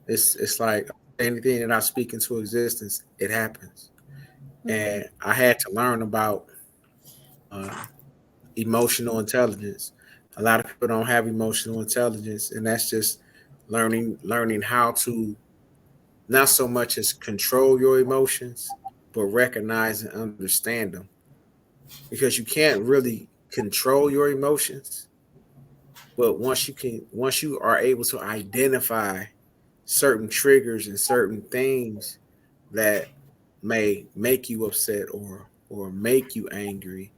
it's like anything that I speak into existence, it happens. And I had to learn about uh, emotional intelligence. A lot of people don't have emotional intelligence, and that's just learning how to, not so much as control your emotions, but recognize and understand them. Because you can't really control your emotions, but once you are able to identify certain triggers and certain things that may make you upset or make you angry,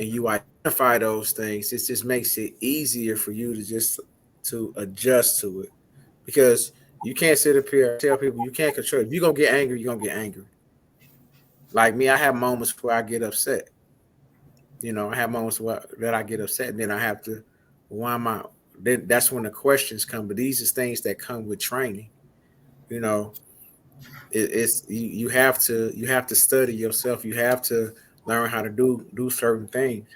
and you identify those things, it just makes it easier for you to just to adjust to it. Because you can't sit up here and tell people you can't control. If you're gonna get angry, you're gonna get angry. Like me, I have moments where I get upset. I have moments where that I get upset, and then I have to, why am I? Then that's when the questions come. But these are things that come with training. You know, it's you have to study yourself. You have to learn how to do certain things.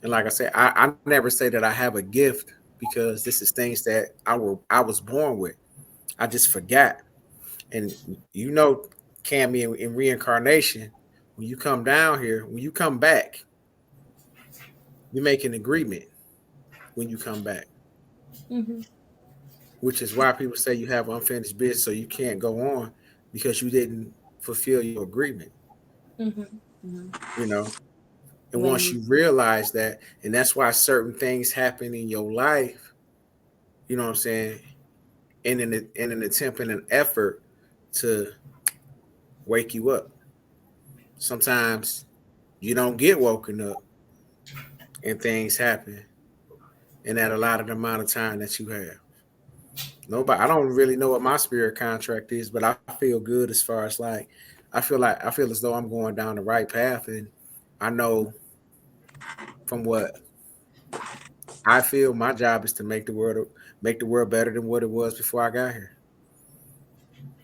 And like I said, I never say that I have a gift, because this is things that I was born with. I just forgot. And you know, Cami, in reincarnation, when you come down here, when you come back, you make an agreement when you come back, Mm-hmm. which is why people say you have unfinished business, so you can't go on because you didn't fulfill your agreement. Mm-hmm. Mm-hmm. You know, and When once you you realize that, and that's why certain things happen in your life, you know what I'm saying, in an attempt and an effort to wake you up. Sometimes you don't get woken up, and things happen in that allotted amount of time that you have. Nobody, I don't really know what my spirit contract is, but I feel good as far as like, I feel as though I'm going down the right path, and I know from what I feel my job is to make the world better than what it was before I got here.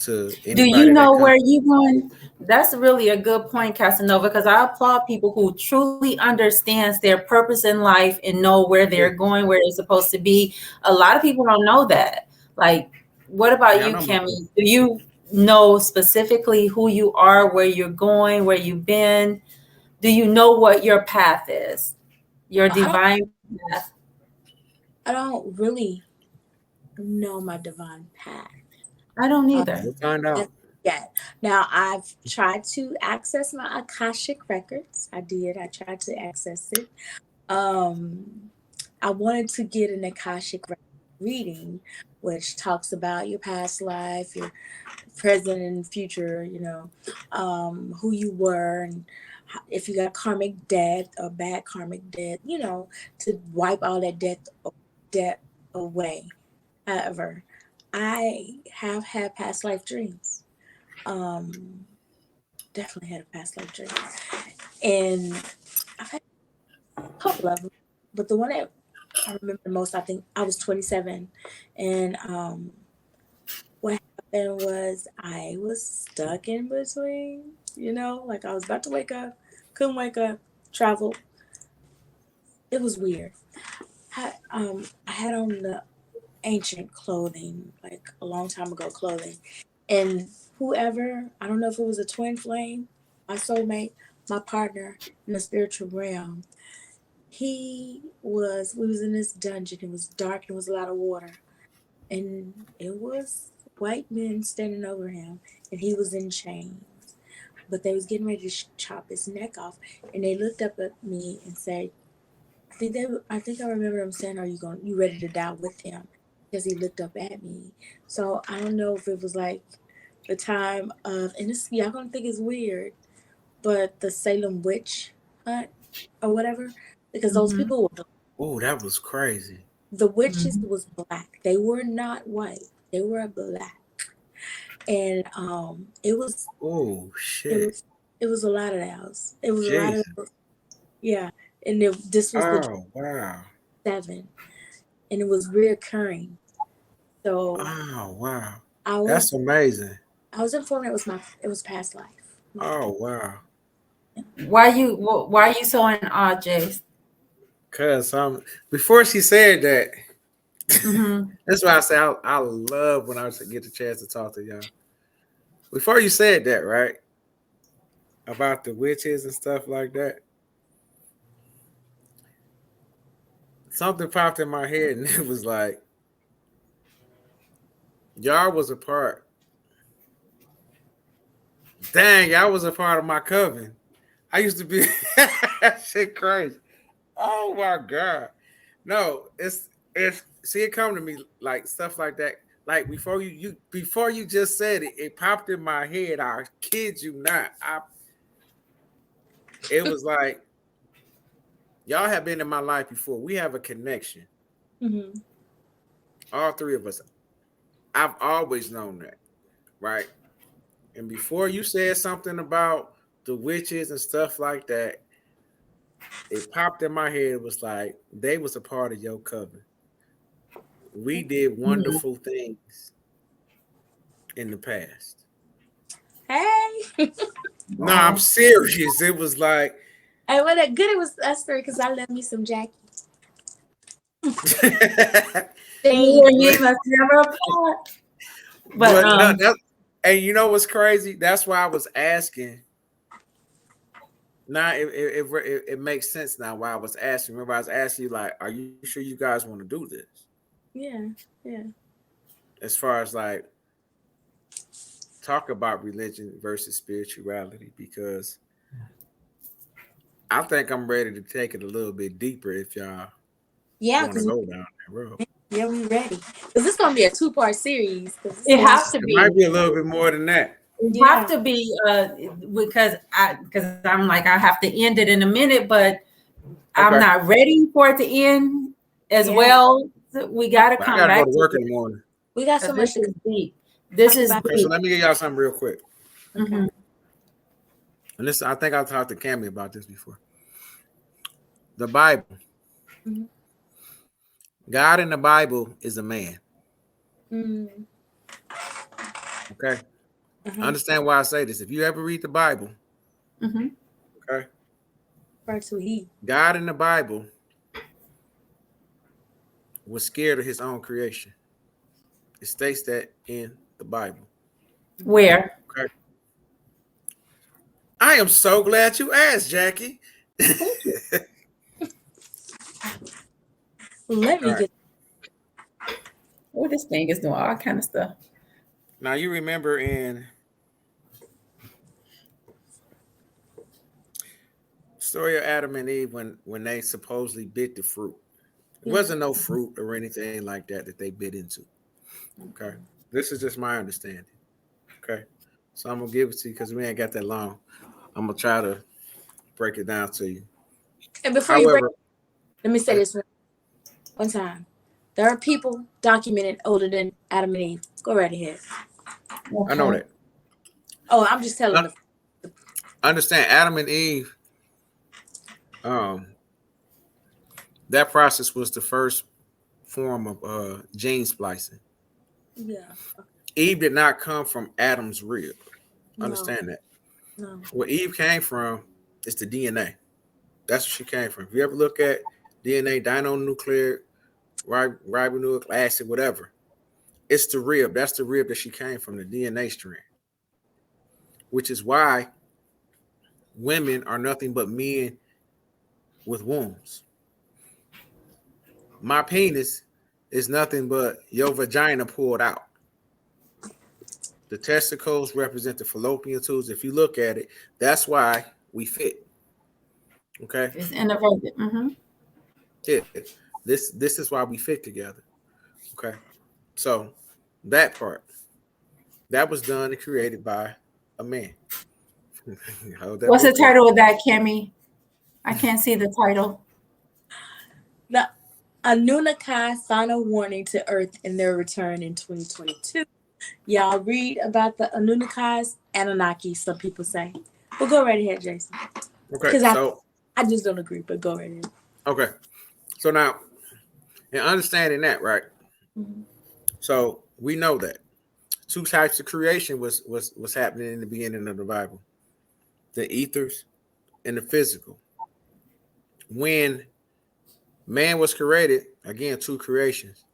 To Do you anybody that know comes, where you going? That's really a good point, Casanova, because I applaud people who truly understands their purpose in life and know where they're yeah, going, where they're supposed to be. A lot of people don't know that. Like, what about yeah, I you, know my Cami? purpose. Do you know specifically who you are, where you're going, where you've been? Do you know what your path is? Your I don't divine path? I don't really know my divine path. I don't Um, either. We'll find out. as yet. Now I've tried to access my Akashic records. I did. I tried to access it. Um, I wanted to get an Akashic reading, which talks about your past life, your present and future. Who you were, and if you got karmic debt or bad karmic debt. To wipe all that debt away. However, I have had past life dreams. Um, Definitely had a past life dream, and I've had a couple of them, but the one that I remember the most, I think I was 27, and what happened was I was stuck in between. Like I was about to wake up, couldn't wake up, travel. It was weird. I had on the ancient clothing, like a long time ago clothing. And whoever, I don't know if it was a twin flame, my soulmate, my partner in the spiritual realm, we was in this dungeon. It was dark and it was a lot of water. And it was white men standing over him, and he was in chains. But they was getting ready to chop his neck off. And they looked up at me and said, I think I remember them saying, "Are you ready to die with him?" Because he looked up at me. So I don't know if it was like the time of, and this y'all gonna think it's weird, but the Salem witch hunt or whatever, because those Mhm, people were Oh, that was crazy. the witches mhm. was black. They were not white. They were black, and Oh it shit. was it was a lot of those. It was a lot of, Jesus. yeah, and this was the Oh wow. 7, and it was reoccurring. So Oh wow. I That's was amazing. I was informed it was past life. Yeah. Oh wow. Why you so in awe, Jace? Cause before she said that, Hmm. that's why I say I love when I get the chance to talk to y'all. Before you said that, right? About the witches and stuff like that, something popped in my head, and it was like, y'all was a part. Dang, y'all was a part of my coven. I used to be shit crazy. Oh my god. No, it's see it come to me like stuff like that. like before you just said it, it popped in my head. I kid you not. It was like y'all have been in my life before. We have a connection. Mm-hmm. All three of us. I've always known that, right? And before you said something about the witches and stuff like that, it popped in my head. It was like they was a part of your coven. We did wonderful things in the past. Hey. No, I'm serious. It was like Hey, what a good it was us three because I love me some Jackie. You must never apart. But no, and you know what's crazy? That's why I was asking. Now it makes sense now why I was asking. Remember, I was asking you like, are you sure you guys want to do this? Yeah, yeah. As far as like talk about religion versus spirituality, because I think I'm ready to take it a little bit deeper if y'all want to go down that road. Yeah, we ready. Because it's going to be a 2-part series. It has to It be. might be a little bit more than that. It have to be because I'm like I have to end it in a minute, but I'm not ready for it to end as well. We got to come back. I got to go to work in the morning. We got so much to deep. This is okay, deep. so let me give y'all something real quick. Okay. And listen, I think I talked to Cami about this before. The Bible. Mm-hmm. God in the Bible is a man. Mm-hmm. Okay. Understand why I say this. If you ever read the Bible, okay. God in the Bible was scared of his own creation. It states that in the Bible. Where? Okay. I am so glad you asked, Jackie. Let me get. Well, this thing is doing all kind of stuff. Now you remember in story of Adam and Eve when they supposedly bit the fruit. It wasn't no fruit or anything like that they bit into. Okay. This is just my understanding. Okay. So I'm gonna give it to you because we ain't got that long. I'm gonna try to break it down to you. And before you break, let me say this one time. There are people documented older than Adam and Eve. Go right ahead. I know that. Oh, I'm just telling them. Understand, Adam and Eve, that process was the first form of gene splicing. Yeah. Eve did not come from Adam's rib. Understand that. No. Where Eve came from is the DNA. That's where she came from. If you ever look at DNA, dinonuclear, ribonucleic acid, whatever, it's the rib. That's the rib that she came from, the DNA strand. Which is why women are nothing but men with wombs. My penis is nothing but your vagina pulled out. The testicles represent the fallopian tubes. If you look at it, that's why we fit. Okay. It's innovative. Yeah. This is why we fit together. Okay. So that part that was done and created by a man. What's the title of that, Cami? I can't see the title. The Anunnaki final warning to Earth in their return in 2022. Y'all read about the Anunnaki, some people say. Well, go right ahead, Jason. Okay, because I just don't agree, but go right ahead. Okay, so now, in understanding that, right? So we know that 2 types of creation was happening in the beginning of the Bible: the ethers and the physical. When man was created, again, 2 creations.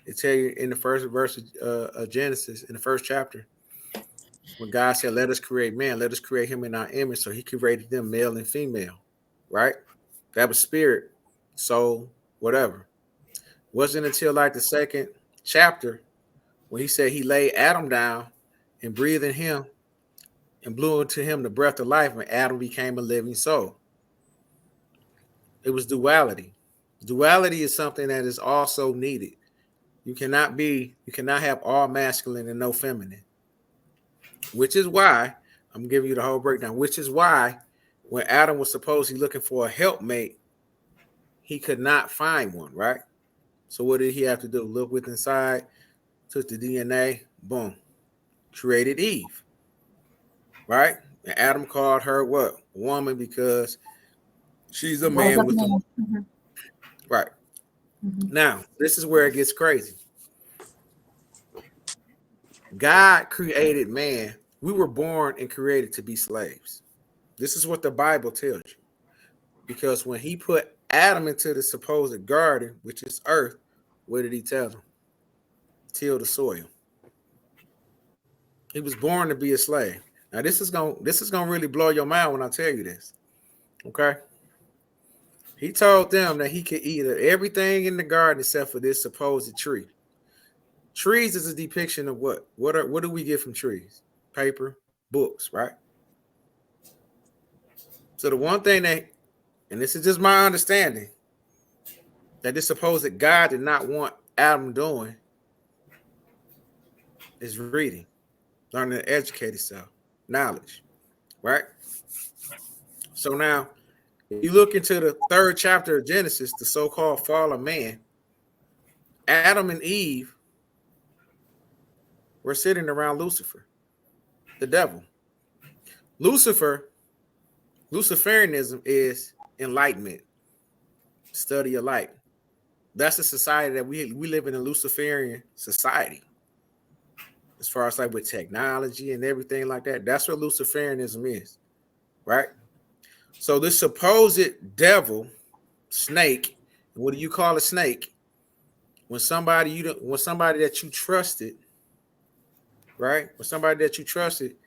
It tell you in the first verse of Genesis, in the first chapter, when God said, "Let us create man, let us create him in our image," so He created them male and female, right? That was spirit, soul, whatever. Wasn't until like the second chapter when He said He laid Adam down and breathed in him and blew into him the breath of life, and Adam became a living soul. It was duality. Duality is something that is also needed. You cannot have all masculine and no feminine. Which is why I'm giving you the whole breakdown. Which is why when Adam was supposedly looking for a helpmate, he could not find one, right? So what did he have to do? Look within inside, took the DNA, boom, created Eve, right? And Adam called her what? Woman, because she's a man with a right. Now, this is where it gets crazy. God created man. We were born and created to be slaves. This is what the Bible tells you. Because when he put Adam into the supposed garden, which is earth, what did he tell him? Till the soil. He was born to be a slave. Now this is gonna really blow your mind when I tell you this. Okay. He told them that he could eat everything in the garden except for this supposed tree. Trees is a depiction of what? What do we get from trees? Paper, books, right? So the one thing and this is just my understanding, that this supposed God did not want Adam doing is reading, learning to educate himself, knowledge, right? So now, if you look into the 3rd chapter of Genesis, the so-called fall of man, Adam and Eve were sitting around Lucifer, the devil. Luciferianism is enlightenment, study of light. That's a society that we live in, a Luciferian society. As far as like with technology and everything like that, that's what Luciferianism is, right? So this supposed devil, snake, what do you call a snake? When somebody that you trusted, right? When somebody that you trusted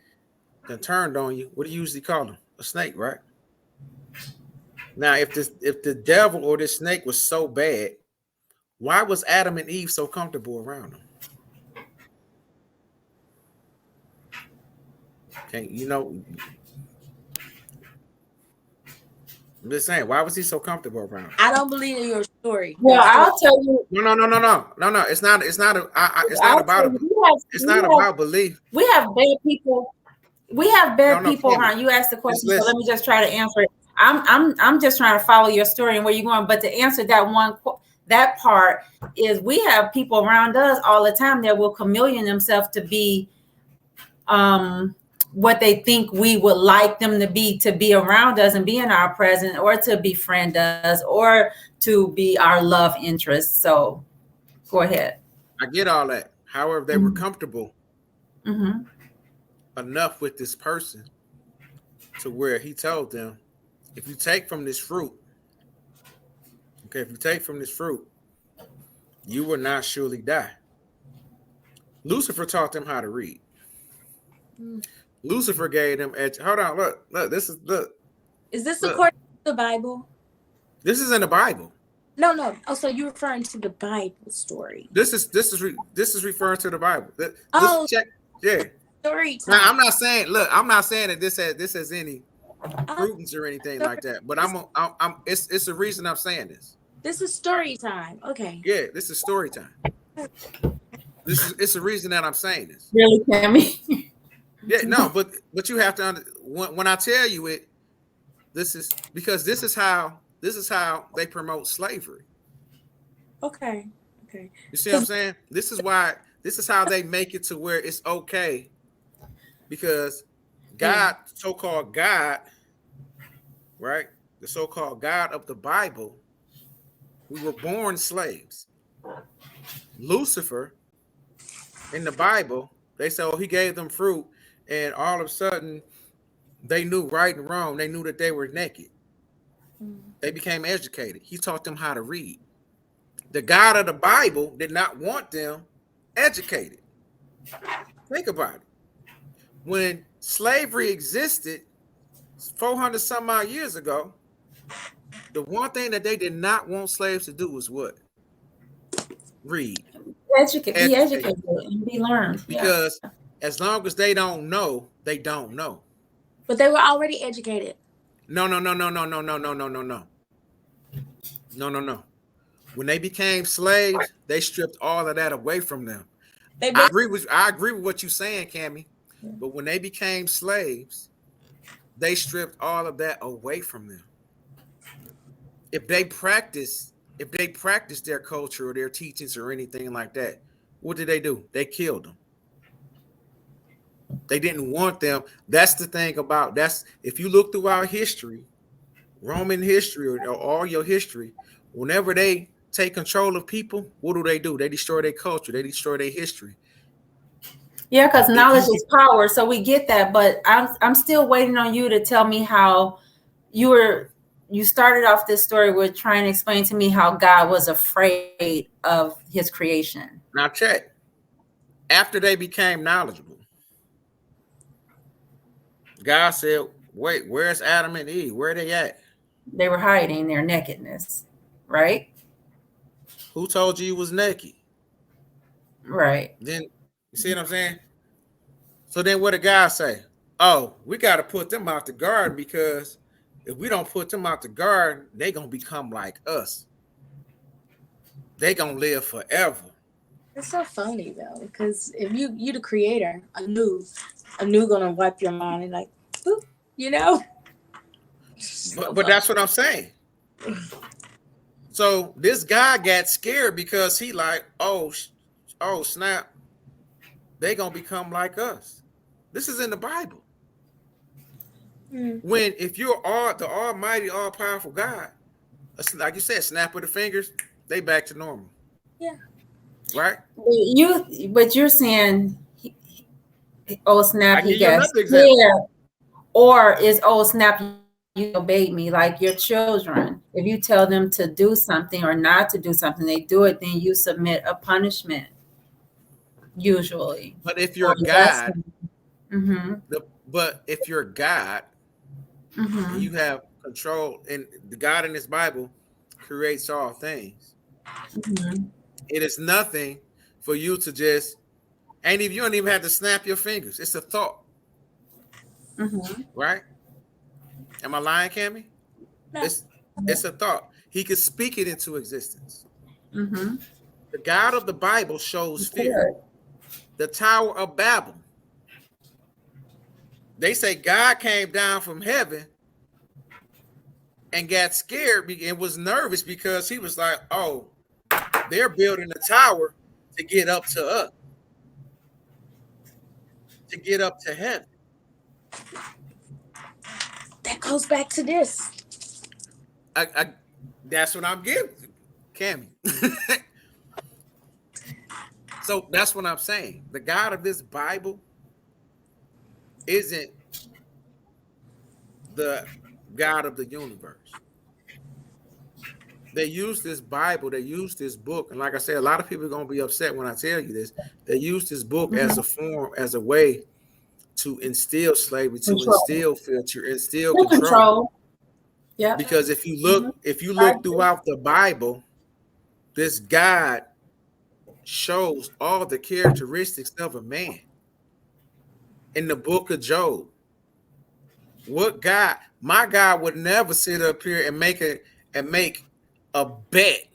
then turned on you, what do you usually call them? A snake, right? Now, if the devil or this snake was so bad, why was Adam and Eve so comfortable around him? Okay, I'm just saying, why was he so comfortable around him? I don't believe in your story. Well, I'll tell you. No. It's not about belief. We have bad people. We have bad people around. You asked the question, so let me just try to answer it. I'm just trying to follow your story and where you're going. But to answer that part is, we have people around us all the time that will chameleon themselves to be what they think we would like them to be around us and be in our presence, or to befriend us, or to be our love interest. So go ahead. I get all that. However, they were comfortable enough with this person to where he told them, if you take from this fruit, you will not surely die. Lucifer taught them how to read. Lucifer gave them hold on, look, is this according to the Bible? This is in the Bible. No. Oh, so you're referring to the Bible story. This is referring to the Bible. Check, yeah. Story time. Now, I'm not saying that this has any prudence or anything like that, but it's the reason I'm saying this. This is story time. Okay. Yeah, this is story time. It's the reason that I'm saying this. Really, Cami? Yeah, no, but you have to when I tell you it, this is how they promote slavery. Okay. You see what I'm saying? This is how they make it to where it's okay, because God, so-called God, right? The so-called God of the Bible, we were born slaves. Lucifer in the Bible, they say, he gave them fruit, and all of a sudden they knew right and wrong. They knew that they were naked. They became educated. He taught them how to read. The God of the Bible did not want them educated. Think about it. When slavery existed 400 some odd years ago, the one thing that they did not want slaves to do was what? Read. Be educated and be learned. Because as long as they don't know, they don't know. But they were already educated. No. When they became slaves, they stripped all of that away from them. They I basically, agree with what you're saying, Cami. But when they became slaves, they stripped all of that away from them. If they practice their culture or their teachings or anything like that, what did they do? They killed them. They didn't want them. That's the thing about that's if you look throughout history, Roman history or all your history, whenever they take control of people, what do? They destroy their culture, they destroy their history. Yeah, because If knowledge you is power. So we get that, but I'm still waiting on you to tell me how you started off this story with trying to explain to me how God was afraid of his creation. now check after they became knowledgeable, God said, "Wait, where's Adam and Eve? Where are they at? They were hiding their nakedness, right? Who told you was naked?" Right. Then you see what I'm saying? So then what did God say? Oh, we got to put them out the garden because if we don't put them out the garden, they gonna become like us. They gonna live forever. it's so funny though, because if you the creator, a new gonna wipe your mind and like, boop, you know. So But that's what I'm saying. So this guy got scared because he like, oh snap, they gonna become like us. This is in the Bible. When if you're all the Almighty, all powerful God, like you said, snap of the fingers, they back to normal. Yeah. Right. But you're saying, oh snap, I he give you got another example. scared, or is oh snap, you obeyed me, like your children. If you tell them to do something or not to do something, they do it, then you submit a punishment, usually. But if Or you're God, mm-hmm. but if you're God, Mm-hmm. and you have control, and the God in this Bible creates all things. Mm-hmm. It is nothing for you to just you don't even have to snap your fingers. It's a thought. Mm-hmm. Right? Am I lying, Cami? No. It's a thought. He could speak it into existence. Mm-hmm. The God of the Bible shows fear. The Tower of Babel. They say God came down from heaven and got scared and was nervous because he was like, oh, they're building a tower to get up to us, to get up to heaven. That goes back to this. That's what I'm getting, Cami. So that's what I'm saying. The God of this Bible isn't the God of the universe. They use this Bible, they use this book, and like I said, a lot of people are going to be upset when I tell you this. They use this book as a form, as a way to instill slavery, to instill fear, instill control. Yeah. Because if you look throughout the Bible, this God shows all the characteristics of a man. In the book of Job, what God, my God would never sit up here and make a bet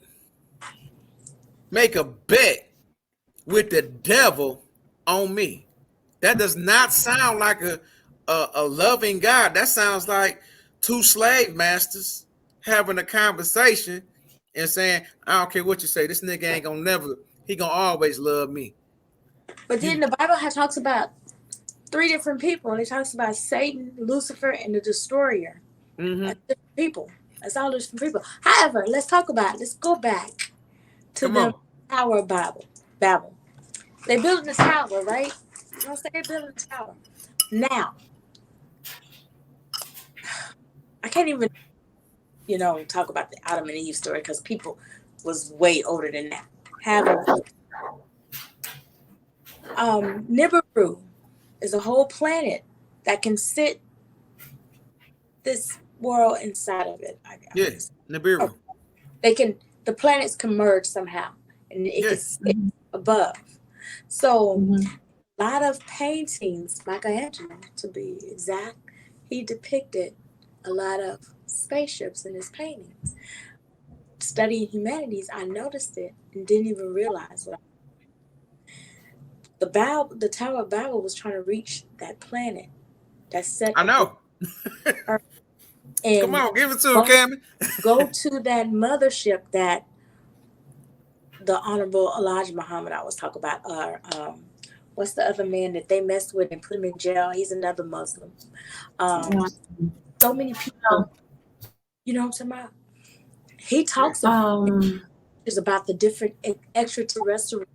with the devil on me. That does not sound like a loving God. That sounds like two slave masters having a conversation and saying, I don't care what you say, this nigga ain't gonna never, he gonna always love me. But then the Bible talks about three different people, and it talks about Satan, Lucifer, and the Destroyer. Mm-hmm. That's different people. That's all different people. However, let's talk about it. Let's go back to the Tower of Babel. They built the tower, right? You know, say they're building the tower. Now, I can't even, talk about the Adam and Eve story because people was way older than that. However, Nibiru is a whole planet that can sit this world inside of it. Yes, Nibiru. The planets can merge somehow, and it can sit above. So, a lot of paintings, Michelangelo, to be exact, he depicted a lot of spaceships in his paintings. studying humanities, I noticed it and didn't even realize what the Tower of Babel was trying to reach that planet that's set I above know. Earth Come and on, give it to him, Cami. go to that mothership that the Honorable Elijah Muhammad I was talking about, or what's the other man that they messed with and put him in jail? He's another Muslim. Um, so many people, you know what I'm talking about? He talks about the different extraterrestrial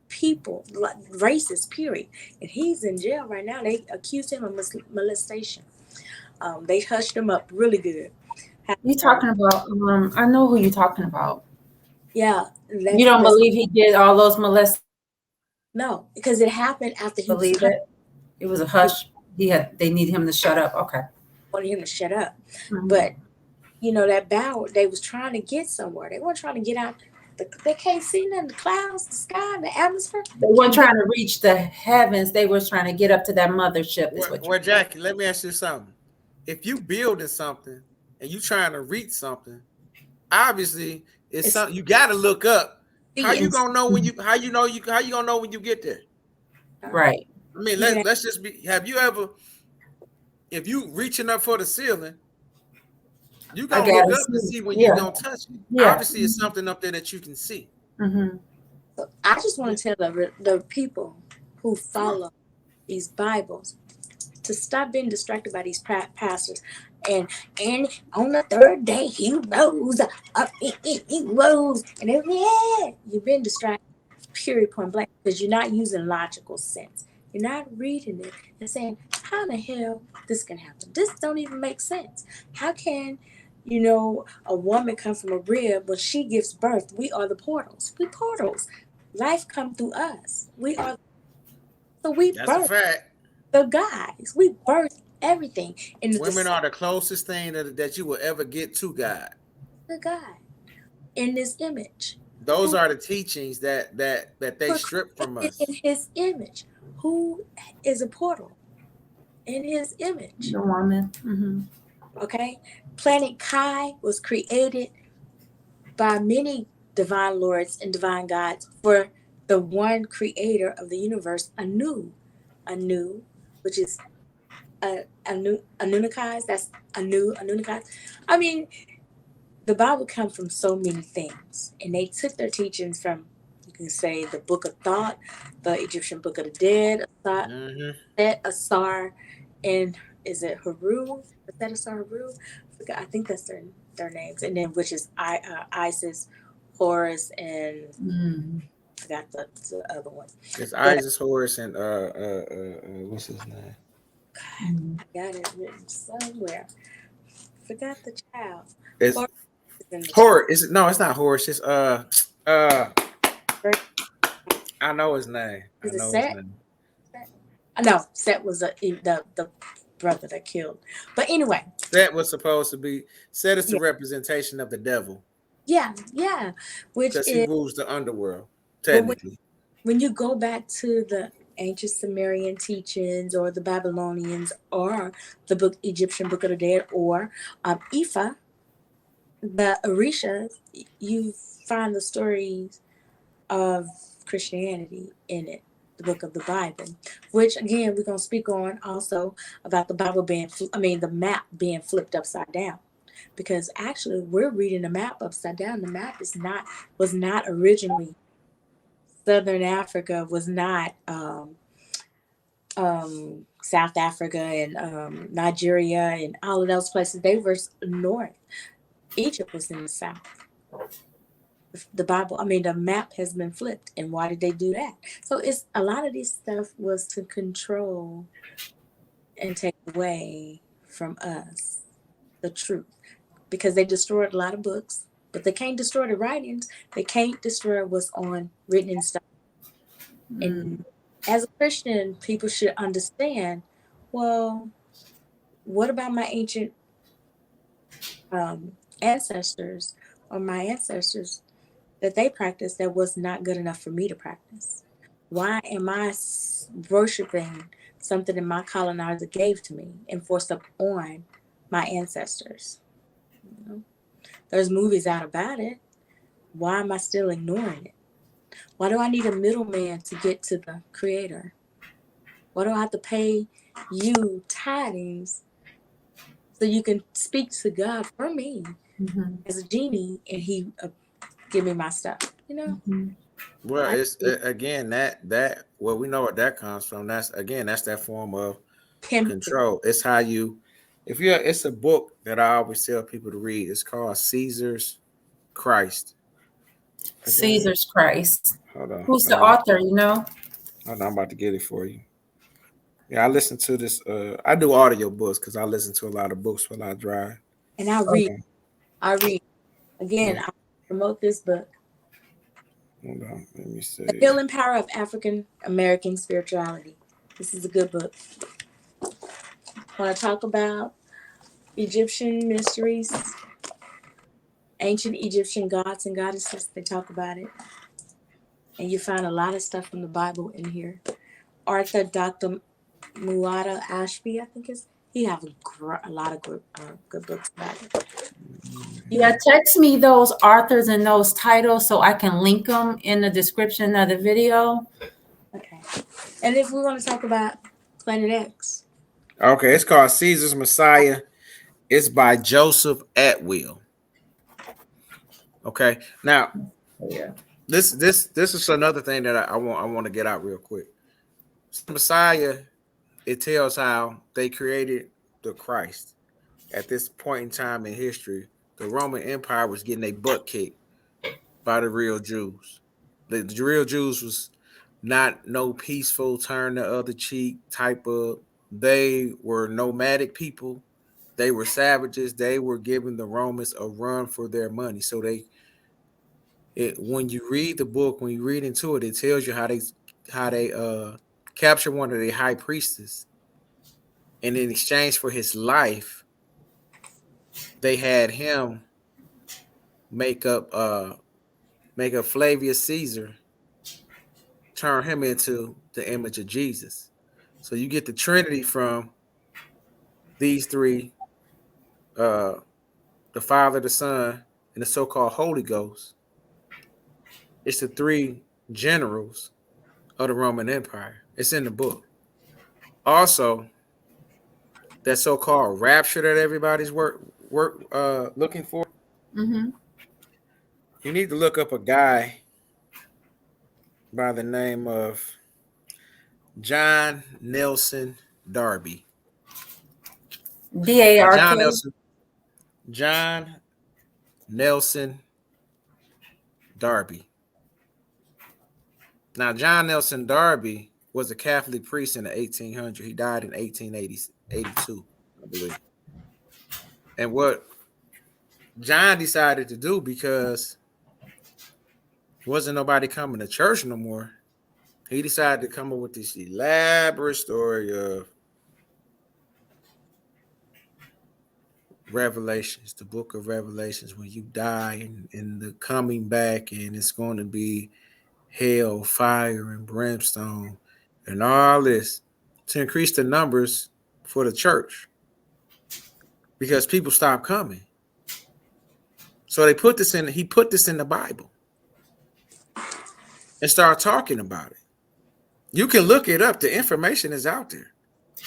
people, races, period. And he's in jail right now. They accused him of molestation. They hushed him up really good. You talking about? I know who you're talking about. Yeah. You don't believe he did all those molest? No, because it happened after he Believe it? It was a hush. They need him to shut up. Okay. Wanted him to shut up. But you know, that bow, they was trying to get somewhere. They weren't trying to get out. They can't see nothing. The clouds, the sky, the atmosphere. They weren't trying to reach the heavens. They were trying to get up to that mothership. Well, Jackie, let me ask you something. If you building something and you trying to reach something, obviously it's something you got to look up. How you gonna know when you? How you gonna know when you get there? Right. I mean, let's just be. Have you ever? If you reaching up for the ceiling, you gonna look up to see when you're gonna touch it. Yeah. Obviously, it's something up there that you can see. So I just want to tell the people who follow these Bibles to stop being distracted by these pastors. And on the third day he rose up. He rose, and you've been distracted. Period, point blank, because you're not using logical sense. You're not reading it and saying, how in the hell this can happen? This don't even make sense. How can, you know, a woman come from a rib when she gives birth? We are the portals. We portals. Life come through us. We are. So we birth the guys. We birth everything. And women are the closest thing that you will ever get to God. The God in this image. Those are the teachings that they strip from us. In his image. Who is a portal? In his image. The woman. Okay? Planet Kai was created by many divine lords and divine gods for the one creator of the universe, Anu, which is Anunnakis. That's Anunnakis. I mean, the Bible comes from so many things, and they took their teachings from, you can say, the Book of Thought, the Egyptian Book of the Dead, Asar, and is it Haru? Is that Asar Haru? I think that's their names, and then which is Isis, Horus, and forgot the other one. It's Isis, Horus, and what's his name? God, I got it written somewhere. Forgot the child. It's Horus. No, it's not Horus. It's I know his name. Is it Set? No, Set was the brother that killed. But anyway, Set was supposed to be. Set is the representation of the devil. Yeah, because he rules the underworld. Technically, when you go back to the ancient Sumerian teachings, or the Babylonians, or the Egyptian Book of the Dead, or Ifa, the Orishas, you find the stories of Christianity in it, the book of the Bible, which again we're going to speak on also about the Bible the map being flipped upside down, because actually we're reading the map upside down. The map was not originally Southern Africa, was not South Africa and Nigeria and all of those places. They were north. Egypt was in the south. The the map has been flipped. And why did they do that? So it's a lot of this stuff was to control and take away from us the truth, because they destroyed a lot of books, but they can't destroy the writings. They can't destroy what's written in stone. And as a Christian, people should understand, well, what about my ancient ancestors, or my ancestors that they practiced that was not good enough for me to practice? Why am I worshiping something that my colonizer gave to me and forced up on my ancestors? There's movies out about it. Why am I still ignoring it? Why do I need a middleman to get to the creator? Why do I have to pay you tidings so you can speak to God for me as a genie and he give me my stuff, you know? Well, it's again that well, we know what that comes from. That's that form of control. It's how you, it's a book that I always tell people to read. It's called Caesar's Christ. Caesar's Christ. Hold on. Who's the author, you know? Hold on, I'm about to get it for you. Yeah, I listen to this. I do audio books because I listen to a lot of books when I drive. And I read. Again, I promote this book. Hold on, let me see. The Healing Power of African American Spirituality. This is a good book. Want to talk about Egyptian mysteries, ancient Egyptian gods and goddesses? They talk about it. And you find a lot of stuff from the Bible in here. Dr. Mulata Ashby, I think he have a lot of good books about it. Yeah, text me those authors and those titles so I can link them in the description of the video. Okay. And if we want to talk about Planet X. Okay, it's called Caesar's Messiah. It's by Joseph Atwill. Okay, now this is another thing that I want to get out real quick. Messiah, it tells how they created the Christ. At this point in time in history, the Roman Empire was getting a butt kicked by the real Jews. The real Jews was not no peaceful turn the other cheek type of. They were nomadic people. They were savages. They were giving the Romans a run for their money. So when you read the book, when you read into it, it tells you how they captured one of their high priestess, and in exchange for his life, they had him make up Flavius Caesar, turn him into the image of Jesus. So you get the Trinity from these three, the Father, the Son, and the so-called Holy Ghost. It's the three generals of the Roman Empire. It's in the book. Also, that so-called rapture that everybody's looking for. Mm-hmm. You need to look up a guy by the name of John Nelson Darby. D-A-R-K. John Nelson Darby. Now, John Nelson Darby was a Catholic priest in the 1800s. He died in 1882, I believe. And what John decided to do, because wasn't nobody coming to church no more, he decided to come up with this elaborate story of Revelations, the book of Revelations, when you die and the coming back, and it's going to be hell, fire, and brimstone, and all this to increase the numbers for the church, because people stopped coming. So he put this in the Bible and started talking about it. You can look it up. The information is out there.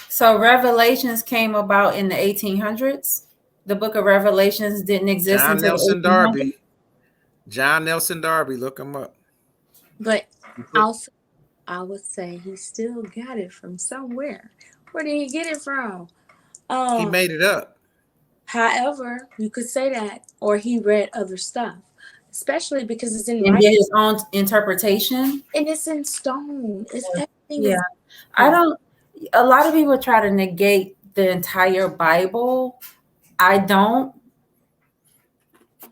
So Revelations came about in the 1800s. The book of Revelations didn't exist until the 1800s. John Nelson Darby, look him up. But also, I would say he still got it from somewhere. Where did he get it from? He made it up. However, you could say that, or he read other stuff, especially because it's in and get his own interpretation. And it's in stone. Everything. Yeah, a lot of people try to negate the entire Bible. I don't.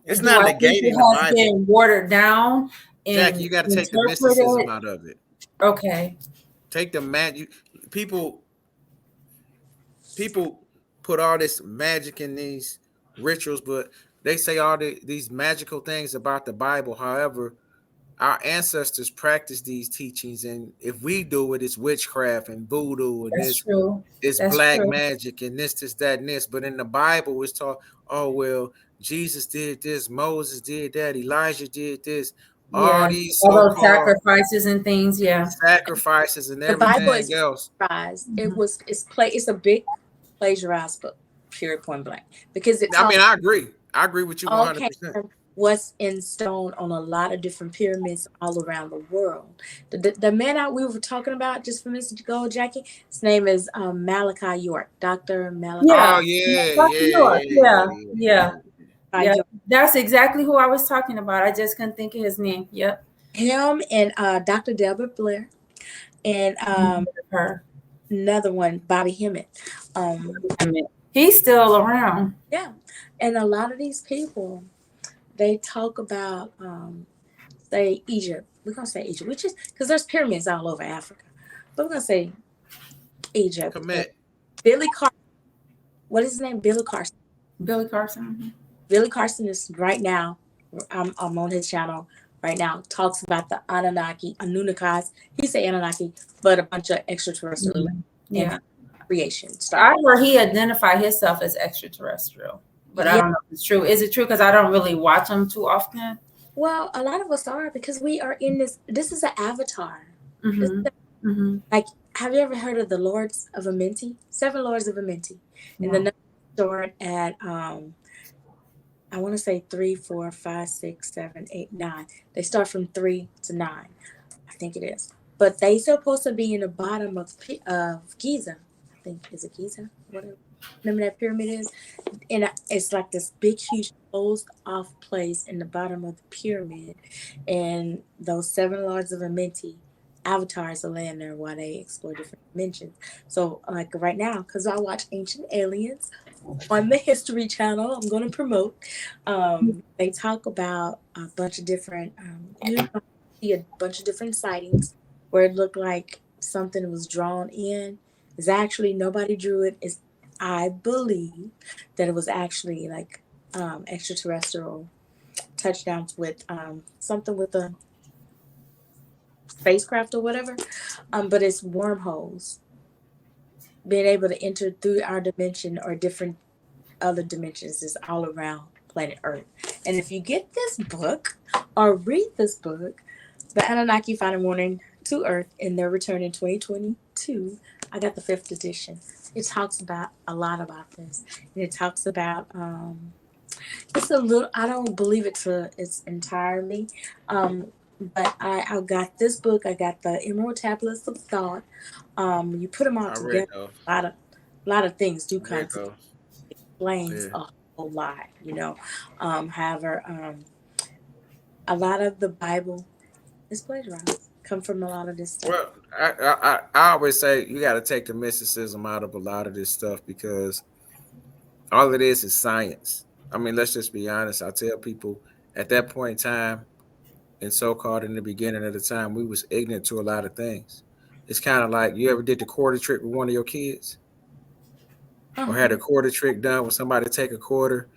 It's not negating the Bible. Been watered down. Jack, you got to take the mysticism out of it. Okay. Take the people put all this magic in these rituals, but they say all these magical things about the Bible. However, our ancestors practiced these teachings, and if we do it, it's witchcraft and voodoo, and That's this true. it's That's black true. magic, and this, that, and this. But in the Bible, it's taught, oh well, Jesus did this, Moses did that, Elijah did this, all Yeah. these All those so-called sacrifices and things. Yeah. sacrifices and The Bible everything is else. plagiarized. Mhm. It's a big plagiarized book, period, point blank, because it I talks mean, I agree with you all came 100%. from what's in stone on a lot of different pyramids all around the world. The man we were talking about just a minute ago, Jackie, his name is Malachi York, Dr. Malachi Oh Yeah. yeah, Dr. yeah, York. yeah, Yeah. yeah, yeah, Yeah. Yeah. York. That's exactly who I was talking about. I just couldn't think of his name. Yep. Him and Dr. Delbert Blair and Her. another one, Bobby Hemmett. I mean, he's still around. Yeah, and a lot of these people, they talk about say Egypt. We're gonna say Egypt, which is because there's pyramids all over Africa, but we're gonna say Egypt. And commit. Billy Carson, what is his name? Billy Carson. Billy Carson. Billy Carson is right now. I'm on his channel right now. Talks about the Anunnaki's. He say Anunnaki, but a bunch of extraterrestrial Mhm. and Yeah. creation I started. heard he identified himself as extraterrestrial, but I Yeah. don't know if it's true. Is it true? Because I don't really watch him too often. Well, a lot of us are because we are in this. This is an avatar. This is Mm-hmm. Mm-hmm. like, have you ever heard of the Lords of Amenti? 7 Lords of Amenti, and the No. number start at I want to say 3, 4, 5, 6, 7, 8, 9. They start from 3 to 9, I think it is. But they supposed to be in the bottom of Giza. I think is it Giza? Whatever. Remember that pyramid is, and it's like this big, huge closed off place in the bottom of the pyramid, and those 7 Lords of Amenti avatars are laying there while they explore different dimensions. So, like right now, because I watch Ancient Aliens on the History Channel, I'm going to promote. They talk about a bunch of different, you see a bunch of different sightings where it looked like something was drawn in. It's actually nobody drew it. It's, I believe that it was actually like extraterrestrial touchdowns with something with a spacecraft or whatever. But it's wormholes, being able to enter through our dimension or different other dimensions is all around planet Earth. And if you get this book or read this book, The Anunnaki Find a Warning to Earth in Their Return in 2022, I got the 5th edition. It talks about a lot about this. And it talks about it's a little, I don't believe it's entirely, but I got this book. I got the Emerald Tablets of Thought. You put them all I read together. those. A lot of things do I come read together. those. Explains Yeah. a whole lot, however, a lot of the Bible is plagiarized, come from a lot of this stuff. Well, I always say you got to take the mysticism out of a lot of this stuff because all it is science. I mean, let's just be honest. I tell people at that point in time, and so-called in the beginning of the time, we was ignorant to a lot of things. It's kind of like you ever did the quarter trick with one of your kids, or Uh-huh. had a quarter trick done with somebody take a quarter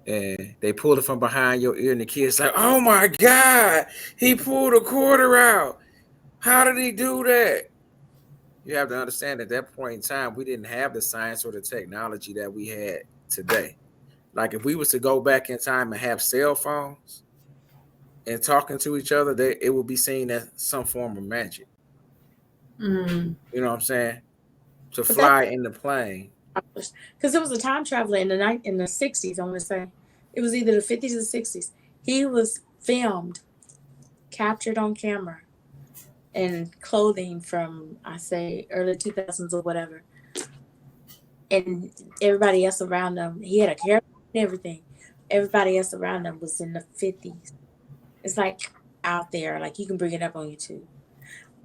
and they pulled it from behind your ear, and the kid's like, "Oh my God, he pulled a quarter out! How did he do that?" You have to understand at that point in time, we didn't have the science or the technology that we had today. Like if we was to go back in time and have cell phones and talking to each other, it would be seen as some form of magic. Mm. You know what I'm saying? To But that's fly in the plane. because it was a time traveler in the 60s. I want to say it was either the 50s or the 60s. He was filmed, captured on camera, in clothing from I say early 2000s or whatever, and everybody else around him, he had a hair and everything. Everybody else around him was in the 50s. It's like out there, like you can bring it up on YouTube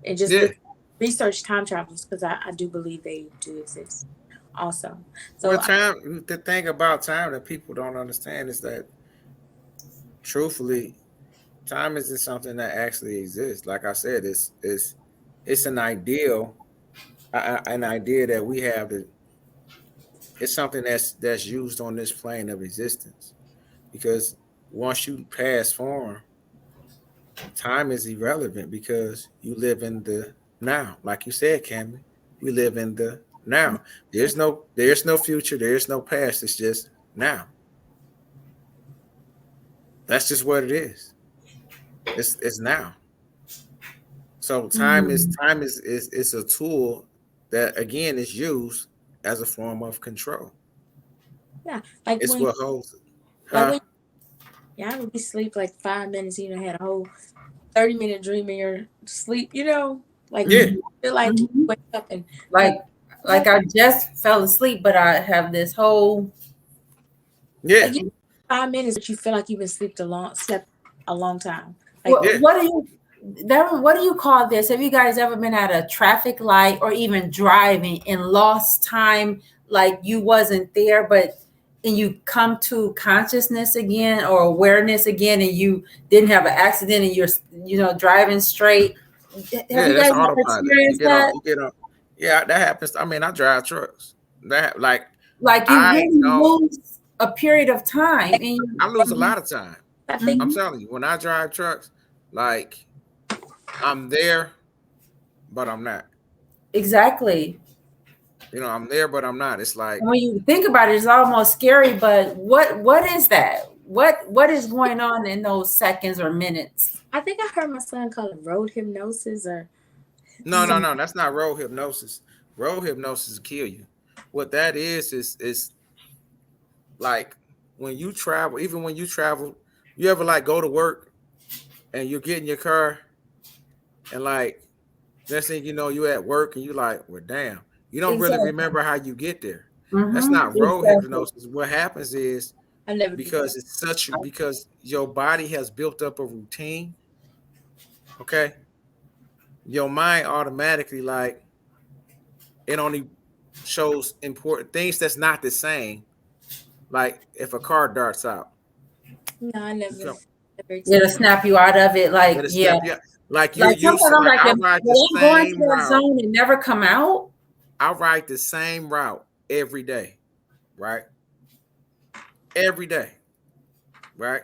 and just Yeah. look, research time travelers because I do believe they do exist also. Well, So time. The thing about time that people don't understand is that, truthfully, time isn't something that actually exists. Like I said, it's an ideal, an idea that we have. That it's something that's used on this plane of existence. Because once you pass form, Time is irrelevant because you live in the now. Like you said, Cami, we live in the now. There's no future, there's no past, it's just now. That's just what it is. It's now. So time is a tool that again is used as a form of control. Yeah, like It's when, what holds it. like Huh? when, yeah, I would be asleep like 5 minutes. You know, had a whole 30-minute dream in your sleep. You know, like Yeah. you feel like you wake up and Like I just fell asleep, but I have this whole Yeah. like you 5 minutes, but you feel like you've been slept a long time. Like what, Yeah. what do you Darren, what do you call this? Have you guys ever been at a traffic light or even driving and lost time, like you wasn't there, but and you come to consciousness again or awareness again, and you didn't have an accident and you're driving straight? Have Yeah, you that's guys ever autopilot. experienced that? You get on. Yeah, that happens. I mean, I drive trucks. That like Like you I really don't. lose a period of time, and I lose a lot of time. I think I'm telling you, when I drive trucks, like I'm there, but I'm not. exactly. I'm there, but I'm not. It's like When you think about it, it's almost scary. But what is that? What is going on in those seconds or minutes? I think I heard my son call it road hypnosis or no. That's not road hypnosis. Road hypnosis will kill you. What that is like when you travel. Even when you travel, you ever like go to work and you get in your car and like next thing you know, you at work and you like, well, damn, you don't really Exactly. remember how you get there. That's Mm-hmm. not road Exactly. hypnosis. What happens is I never because because your body has built up a routine. Okay, your mind automatically like it only shows important things that's not the same. Like if a car darts out, No, I never you It'll snap you out of it. Like, it'll yeah. snap you. Like you're Like used sometimes to. I'm Like like, I am ride the I'm going to same that route. zone and never come out? I ride the same route every day, right? Every day, right?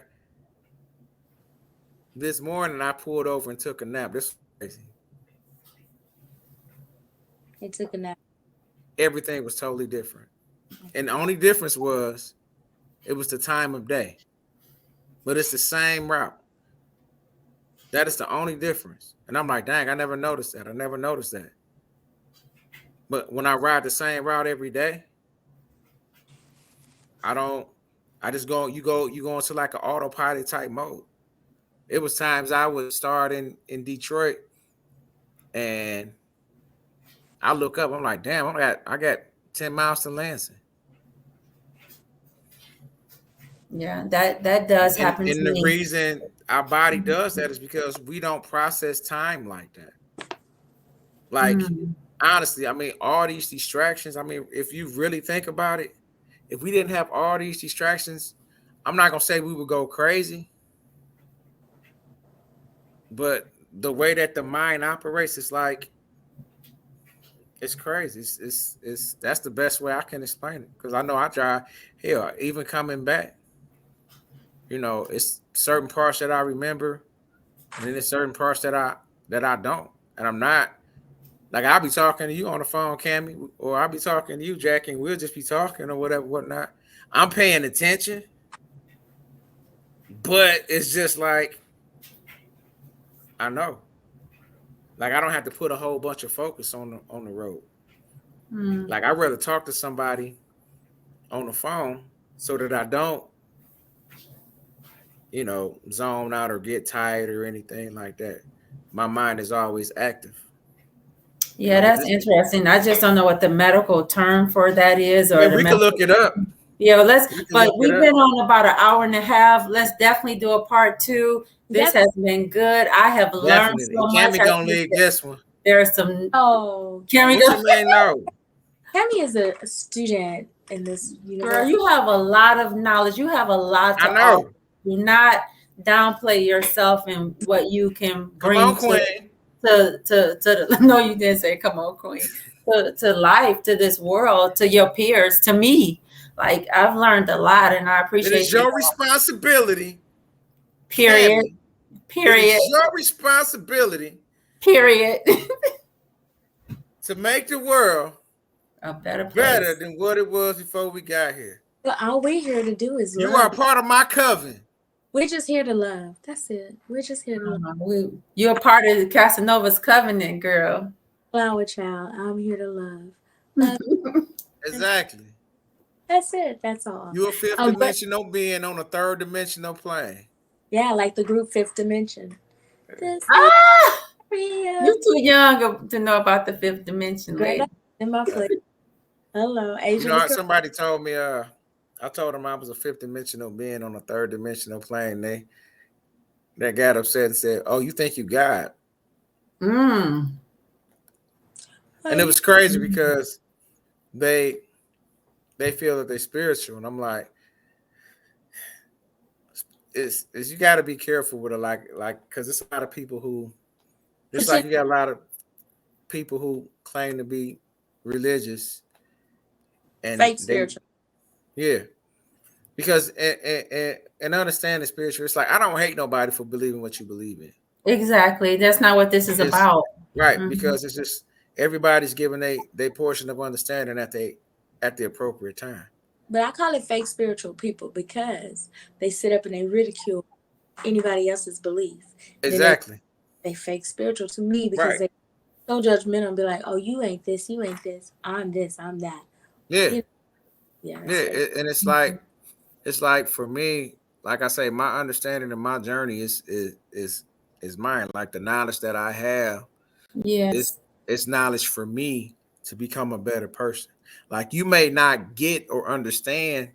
This morning I pulled over and took a nap. This was crazy. It took a nap. Everything was totally different. And the only difference was it was the time of day. But it's the same route. That is the only difference. And I'm like, dang, I never noticed that. I never noticed that. But when I ride the same route every day, I just go into like an autopilot type mode. It was times I would start in Detroit and I look up, I'm like, damn, I got 10 miles to Lansing. Yeah, that does happen to And the me. reason our body does that is because we don't process time like that. Like, honestly, I mean, all these distractions, I mean, if you really think about it, if we didn't have all these distractions, I'm not going to say we would go crazy, but the way that the mind operates is like, it's crazy. It's that's the best way I can explain it because I know I drive, hell, even coming back, it's certain parts that I remember, and then there's certain parts that I don't, and I'm not like I'll be talking to you on the phone, Cami, or I'll be talking to you, Jackie, and we'll just be talking or whatever, whatnot. I'm paying attention, but it's just like I know, like I don't have to put a whole bunch of focus on the road. Like I'd rather talk to somebody on the phone so that I don't, zone out or get tired or anything like that. My mind is always active. Yeah, that's interesting. I just don't know what the medical term for that is, or Yeah, the we can medical. look it up. Yeah, Look we've it been up. on about an hour and a half. Let's definitely do a part 2. This has been good. I have learned Definitely. so much. Cami gonna lead this one. There's some. Oh, Cami, What you may know? Cami is a student in this girl, university. you have a lot of knowledge. You have a lot to I know. offer. Do not downplay yourself and what you can bring. Come on, Queen. To no, you didn't say come on, Queen. To life, to this world, to your peers, to me. Like I've learned a lot, and I appreciate It is your responsibility. Period. Cami, Period. It is your responsibility Period. to make the world A better place. better than what it was before we got here. Well, all we're here to do is You love. are part of my coven. We're just here to love. That's it. We're just here to love. You're part of the Casanova's covenant, girl. Flower child. I'm here to love. Exactly. That's it. That's all. You're a fifth dimensional being on a third dimensional plane. Yeah, like the group Fifth Dimension. You're too young to know about the fifth dimension, lady. In my place. Hello, Asian. You know, somebody told me, I told them I was a fifth dimensional being on a third dimensional plane. They got upset and said, "Oh, you think you God?" And it was crazy because they feel that they're spiritual, and I'm like, it's you got to be careful with it, like because it's a lot of people who, just like you got a lot of people who claim to be religious and fake spiritual. Yeah, because and understanding spiritual, it's like I don't hate nobody for believing what you believe in. Exactly, that's not what this is about, right? Because it's just everybody's giving their portion of understanding at the appropriate time. But I call it fake spiritual people because they sit up and they ridicule anybody else's belief. Exactly. They fake spiritual to me because they're so judgmental and be like, "Oh, you ain't this, I'm this, I'm that." Yeah. Yeah. And it's like for me, like I say, my understanding of my journey is mine. Like the knowledge that I have, it's knowledge for me to become a better person. Like you may not get or understand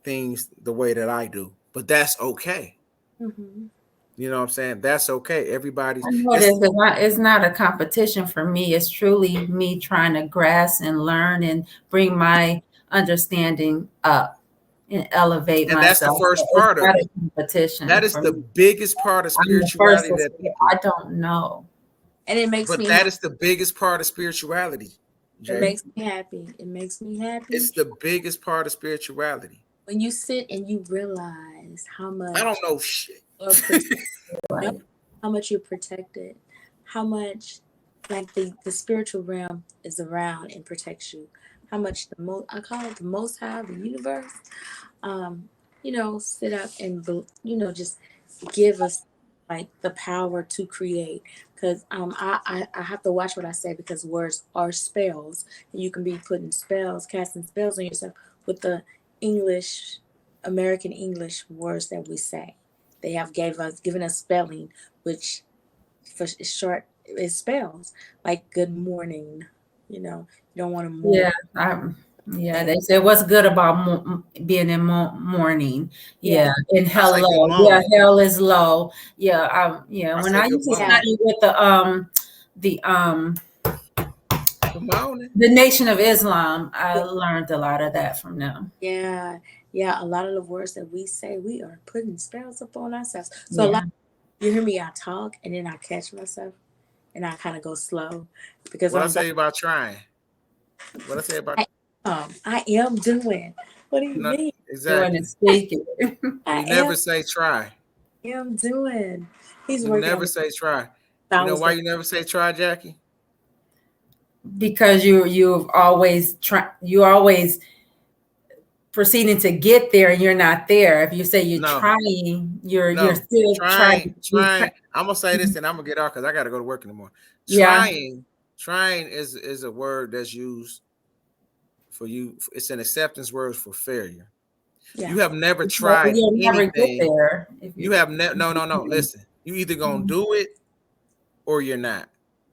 things the way that I do, but that's okay. You know what I'm saying? That's okay. It's not a competition for me. It's truly me trying to grasp and learn and bring my understanding up and elevate myself. That's the first part of it. Competition. That is the biggest part of spirituality. I don't know. And it makes me But that is the biggest part of spirituality. Jade. It makes me happy. It makes me happy. It's the biggest part of spirituality. When you sit and you realize how much I don't know shit. How much you're protected, how much like the spiritual realm is around and protects you, how much I call it the Most High, the universe, sit up and just give us like the power to create. Because I have to watch what I say because words are spells, and you can be casting spells on yourself with the American English words that we say. They have given us spelling, which for short is spells like good morning. You don't want to mourn. Yeah, they say what's good about being in mourning. Yeah, and hell low. Yeah, hell is low. Yeah, when I used to study with the Nation of Islam, I learned a lot of that from them. Yeah, a lot of the words that we say, we are putting spells upon ourselves. So you hear me, I talk and then I catch myself and I kind of go slow because what I say about trying. What I say about I am doing. What do you mean? Exactly. Doing and speaking. You never say try. I am doing. He's you working. Never say try. You know why you never say try, Jackie? Because you've always proceeding to get there and you're not there. If you say you're trying, you're still trying. I'm gonna say this and I'm gonna get off because I gotta go to work in the morning. Trying is a word that's used for you. It's an acceptance word for failure. Yeah. You have never tried anything. Never get there. You have no. Listen, you either gonna do it or you're not.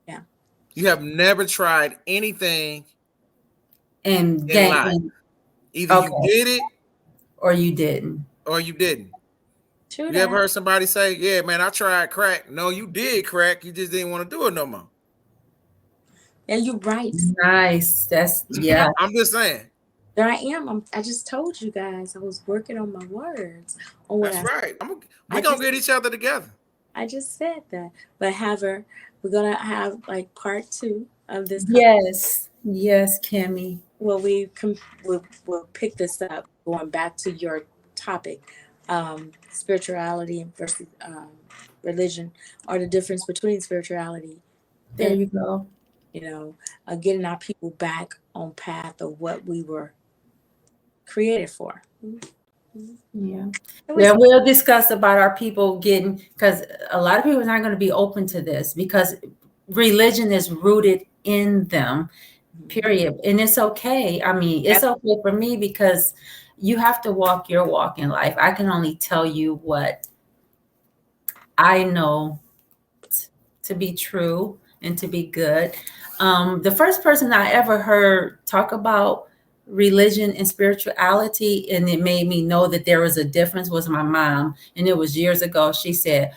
Yeah. You have never tried anything in life. Either you did it or you didn't. True. You ever heard somebody say, "Yeah, man, I tried crack"? No, you did crack. You just didn't want to do it no more. And you're right. Nice. That's I'm just saying. There I am. I just told you guys I was working on my words. That's right. We're gonna get each other together. I just said that. But we're gonna have like part 2 of this. Yes, Cami. Well, we'll pick this up going back to your topic, spirituality versus religion or the difference between spirituality. There And, you go. Getting our people back on path of what we were created for. Yeah. It was Yeah, we'll discuss about our people getting, because a lot of people are not going to be open to this because religion is rooted in them, period. And it's okay. I mean, it's okay for me because you have to walk your walk in life. I can only tell you what I know to be true and to be good. The first person I ever heard talk about religion and spirituality, and it made me know that there was a difference, was my mom. And it was years ago. She said,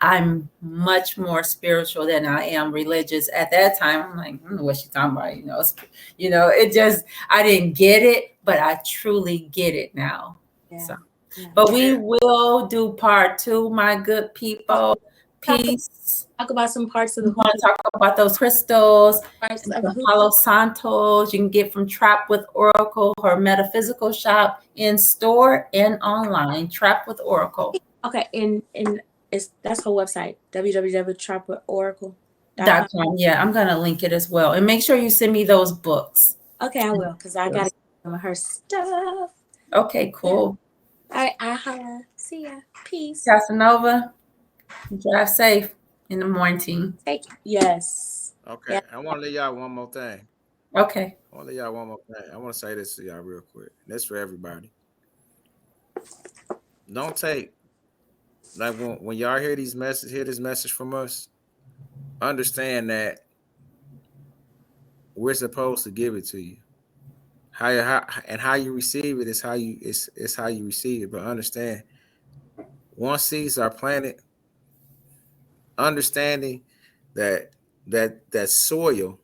I'm much more spiritual than I am religious. At that time, I'm like, I don't know what she's talking about. It just, I didn't get it, but I truly get it now. Yeah. So, Yeah. but we will do part 2, my good people. Peace. Talk about some parts of We the want to talk about those crystals, parts and of the Palo Santos you can get from Trap with Oracle, her metaphysical shop in store and online. Trap with Oracle. Okay, and that's her website, .com. www.trapwithOracle.com. Yeah, I'm gonna link it as well, and make sure you send me those books. Okay, I will, because I gotta get some of her stuff. Okay, cool. All right, I holla. See ya. Peace. Casanova, drive safe in the morning. Take it. Yes. Okay, I want to let y'all one more thing. Okay. I want to say this to y'all real quick. That's for everybody. Don't take, like, when y'all hear this message from us, understand that we're supposed to give it to you. How you receive it is how you receive it. But understand, once seeds are planted, understanding that soil,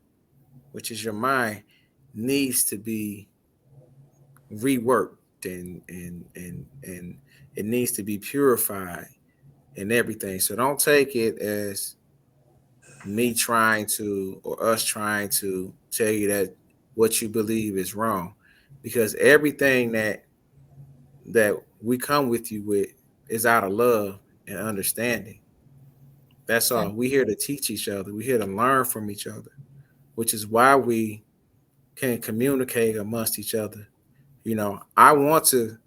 which is your mind, needs to be reworked and it needs to be purified and everything. So don't take it as me trying to, or us trying to tell you that what you believe is wrong, because everything that we come with you with is out of love and understanding. That's all. We're here to teach each other. We're here to learn from each other, which is why we can communicate amongst each other. I want to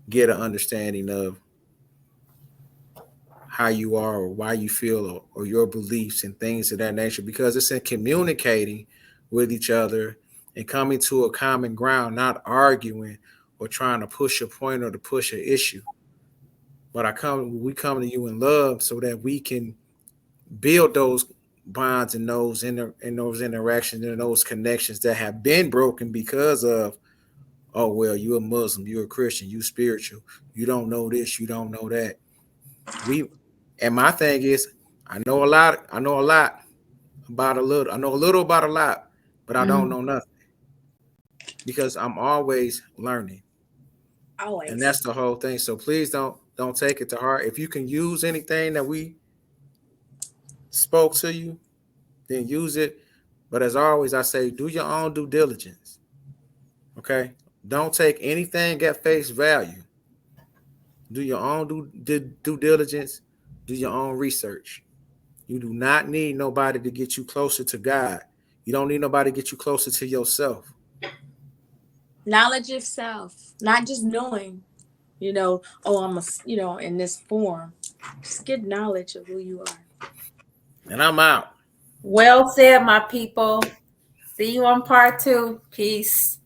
get an understanding of how you are or why you feel or your beliefs and things of that nature, because it's in communicating with each other and coming to a common ground, not arguing or trying to push a point or to push an issue. But we come to you in love so that we can build those bonds and those interactions and those connections that have been broken because of, oh, well, you're a Muslim, you're a Christian, you spiritual, you don't know this, you don't know that. And my thing is, I know a lot about a little. I know a little about a lot, but I don't know nothing, because I'm always learning. Always. And that's the whole thing. So please don't take it to heart. If you can use anything that we spoke to you, then use it. But as always, I say, do your own due diligence. Okay? Don't take anything at face value. Do your own due diligence. Do your own research. You do not need nobody to get you closer to God. You don't need nobody to get you closer to yourself. Knowledge of self, not just knowing, I'm in this form. Just get knowledge of who you are. And I'm out. Well said, my people. See you on part 2. Peace.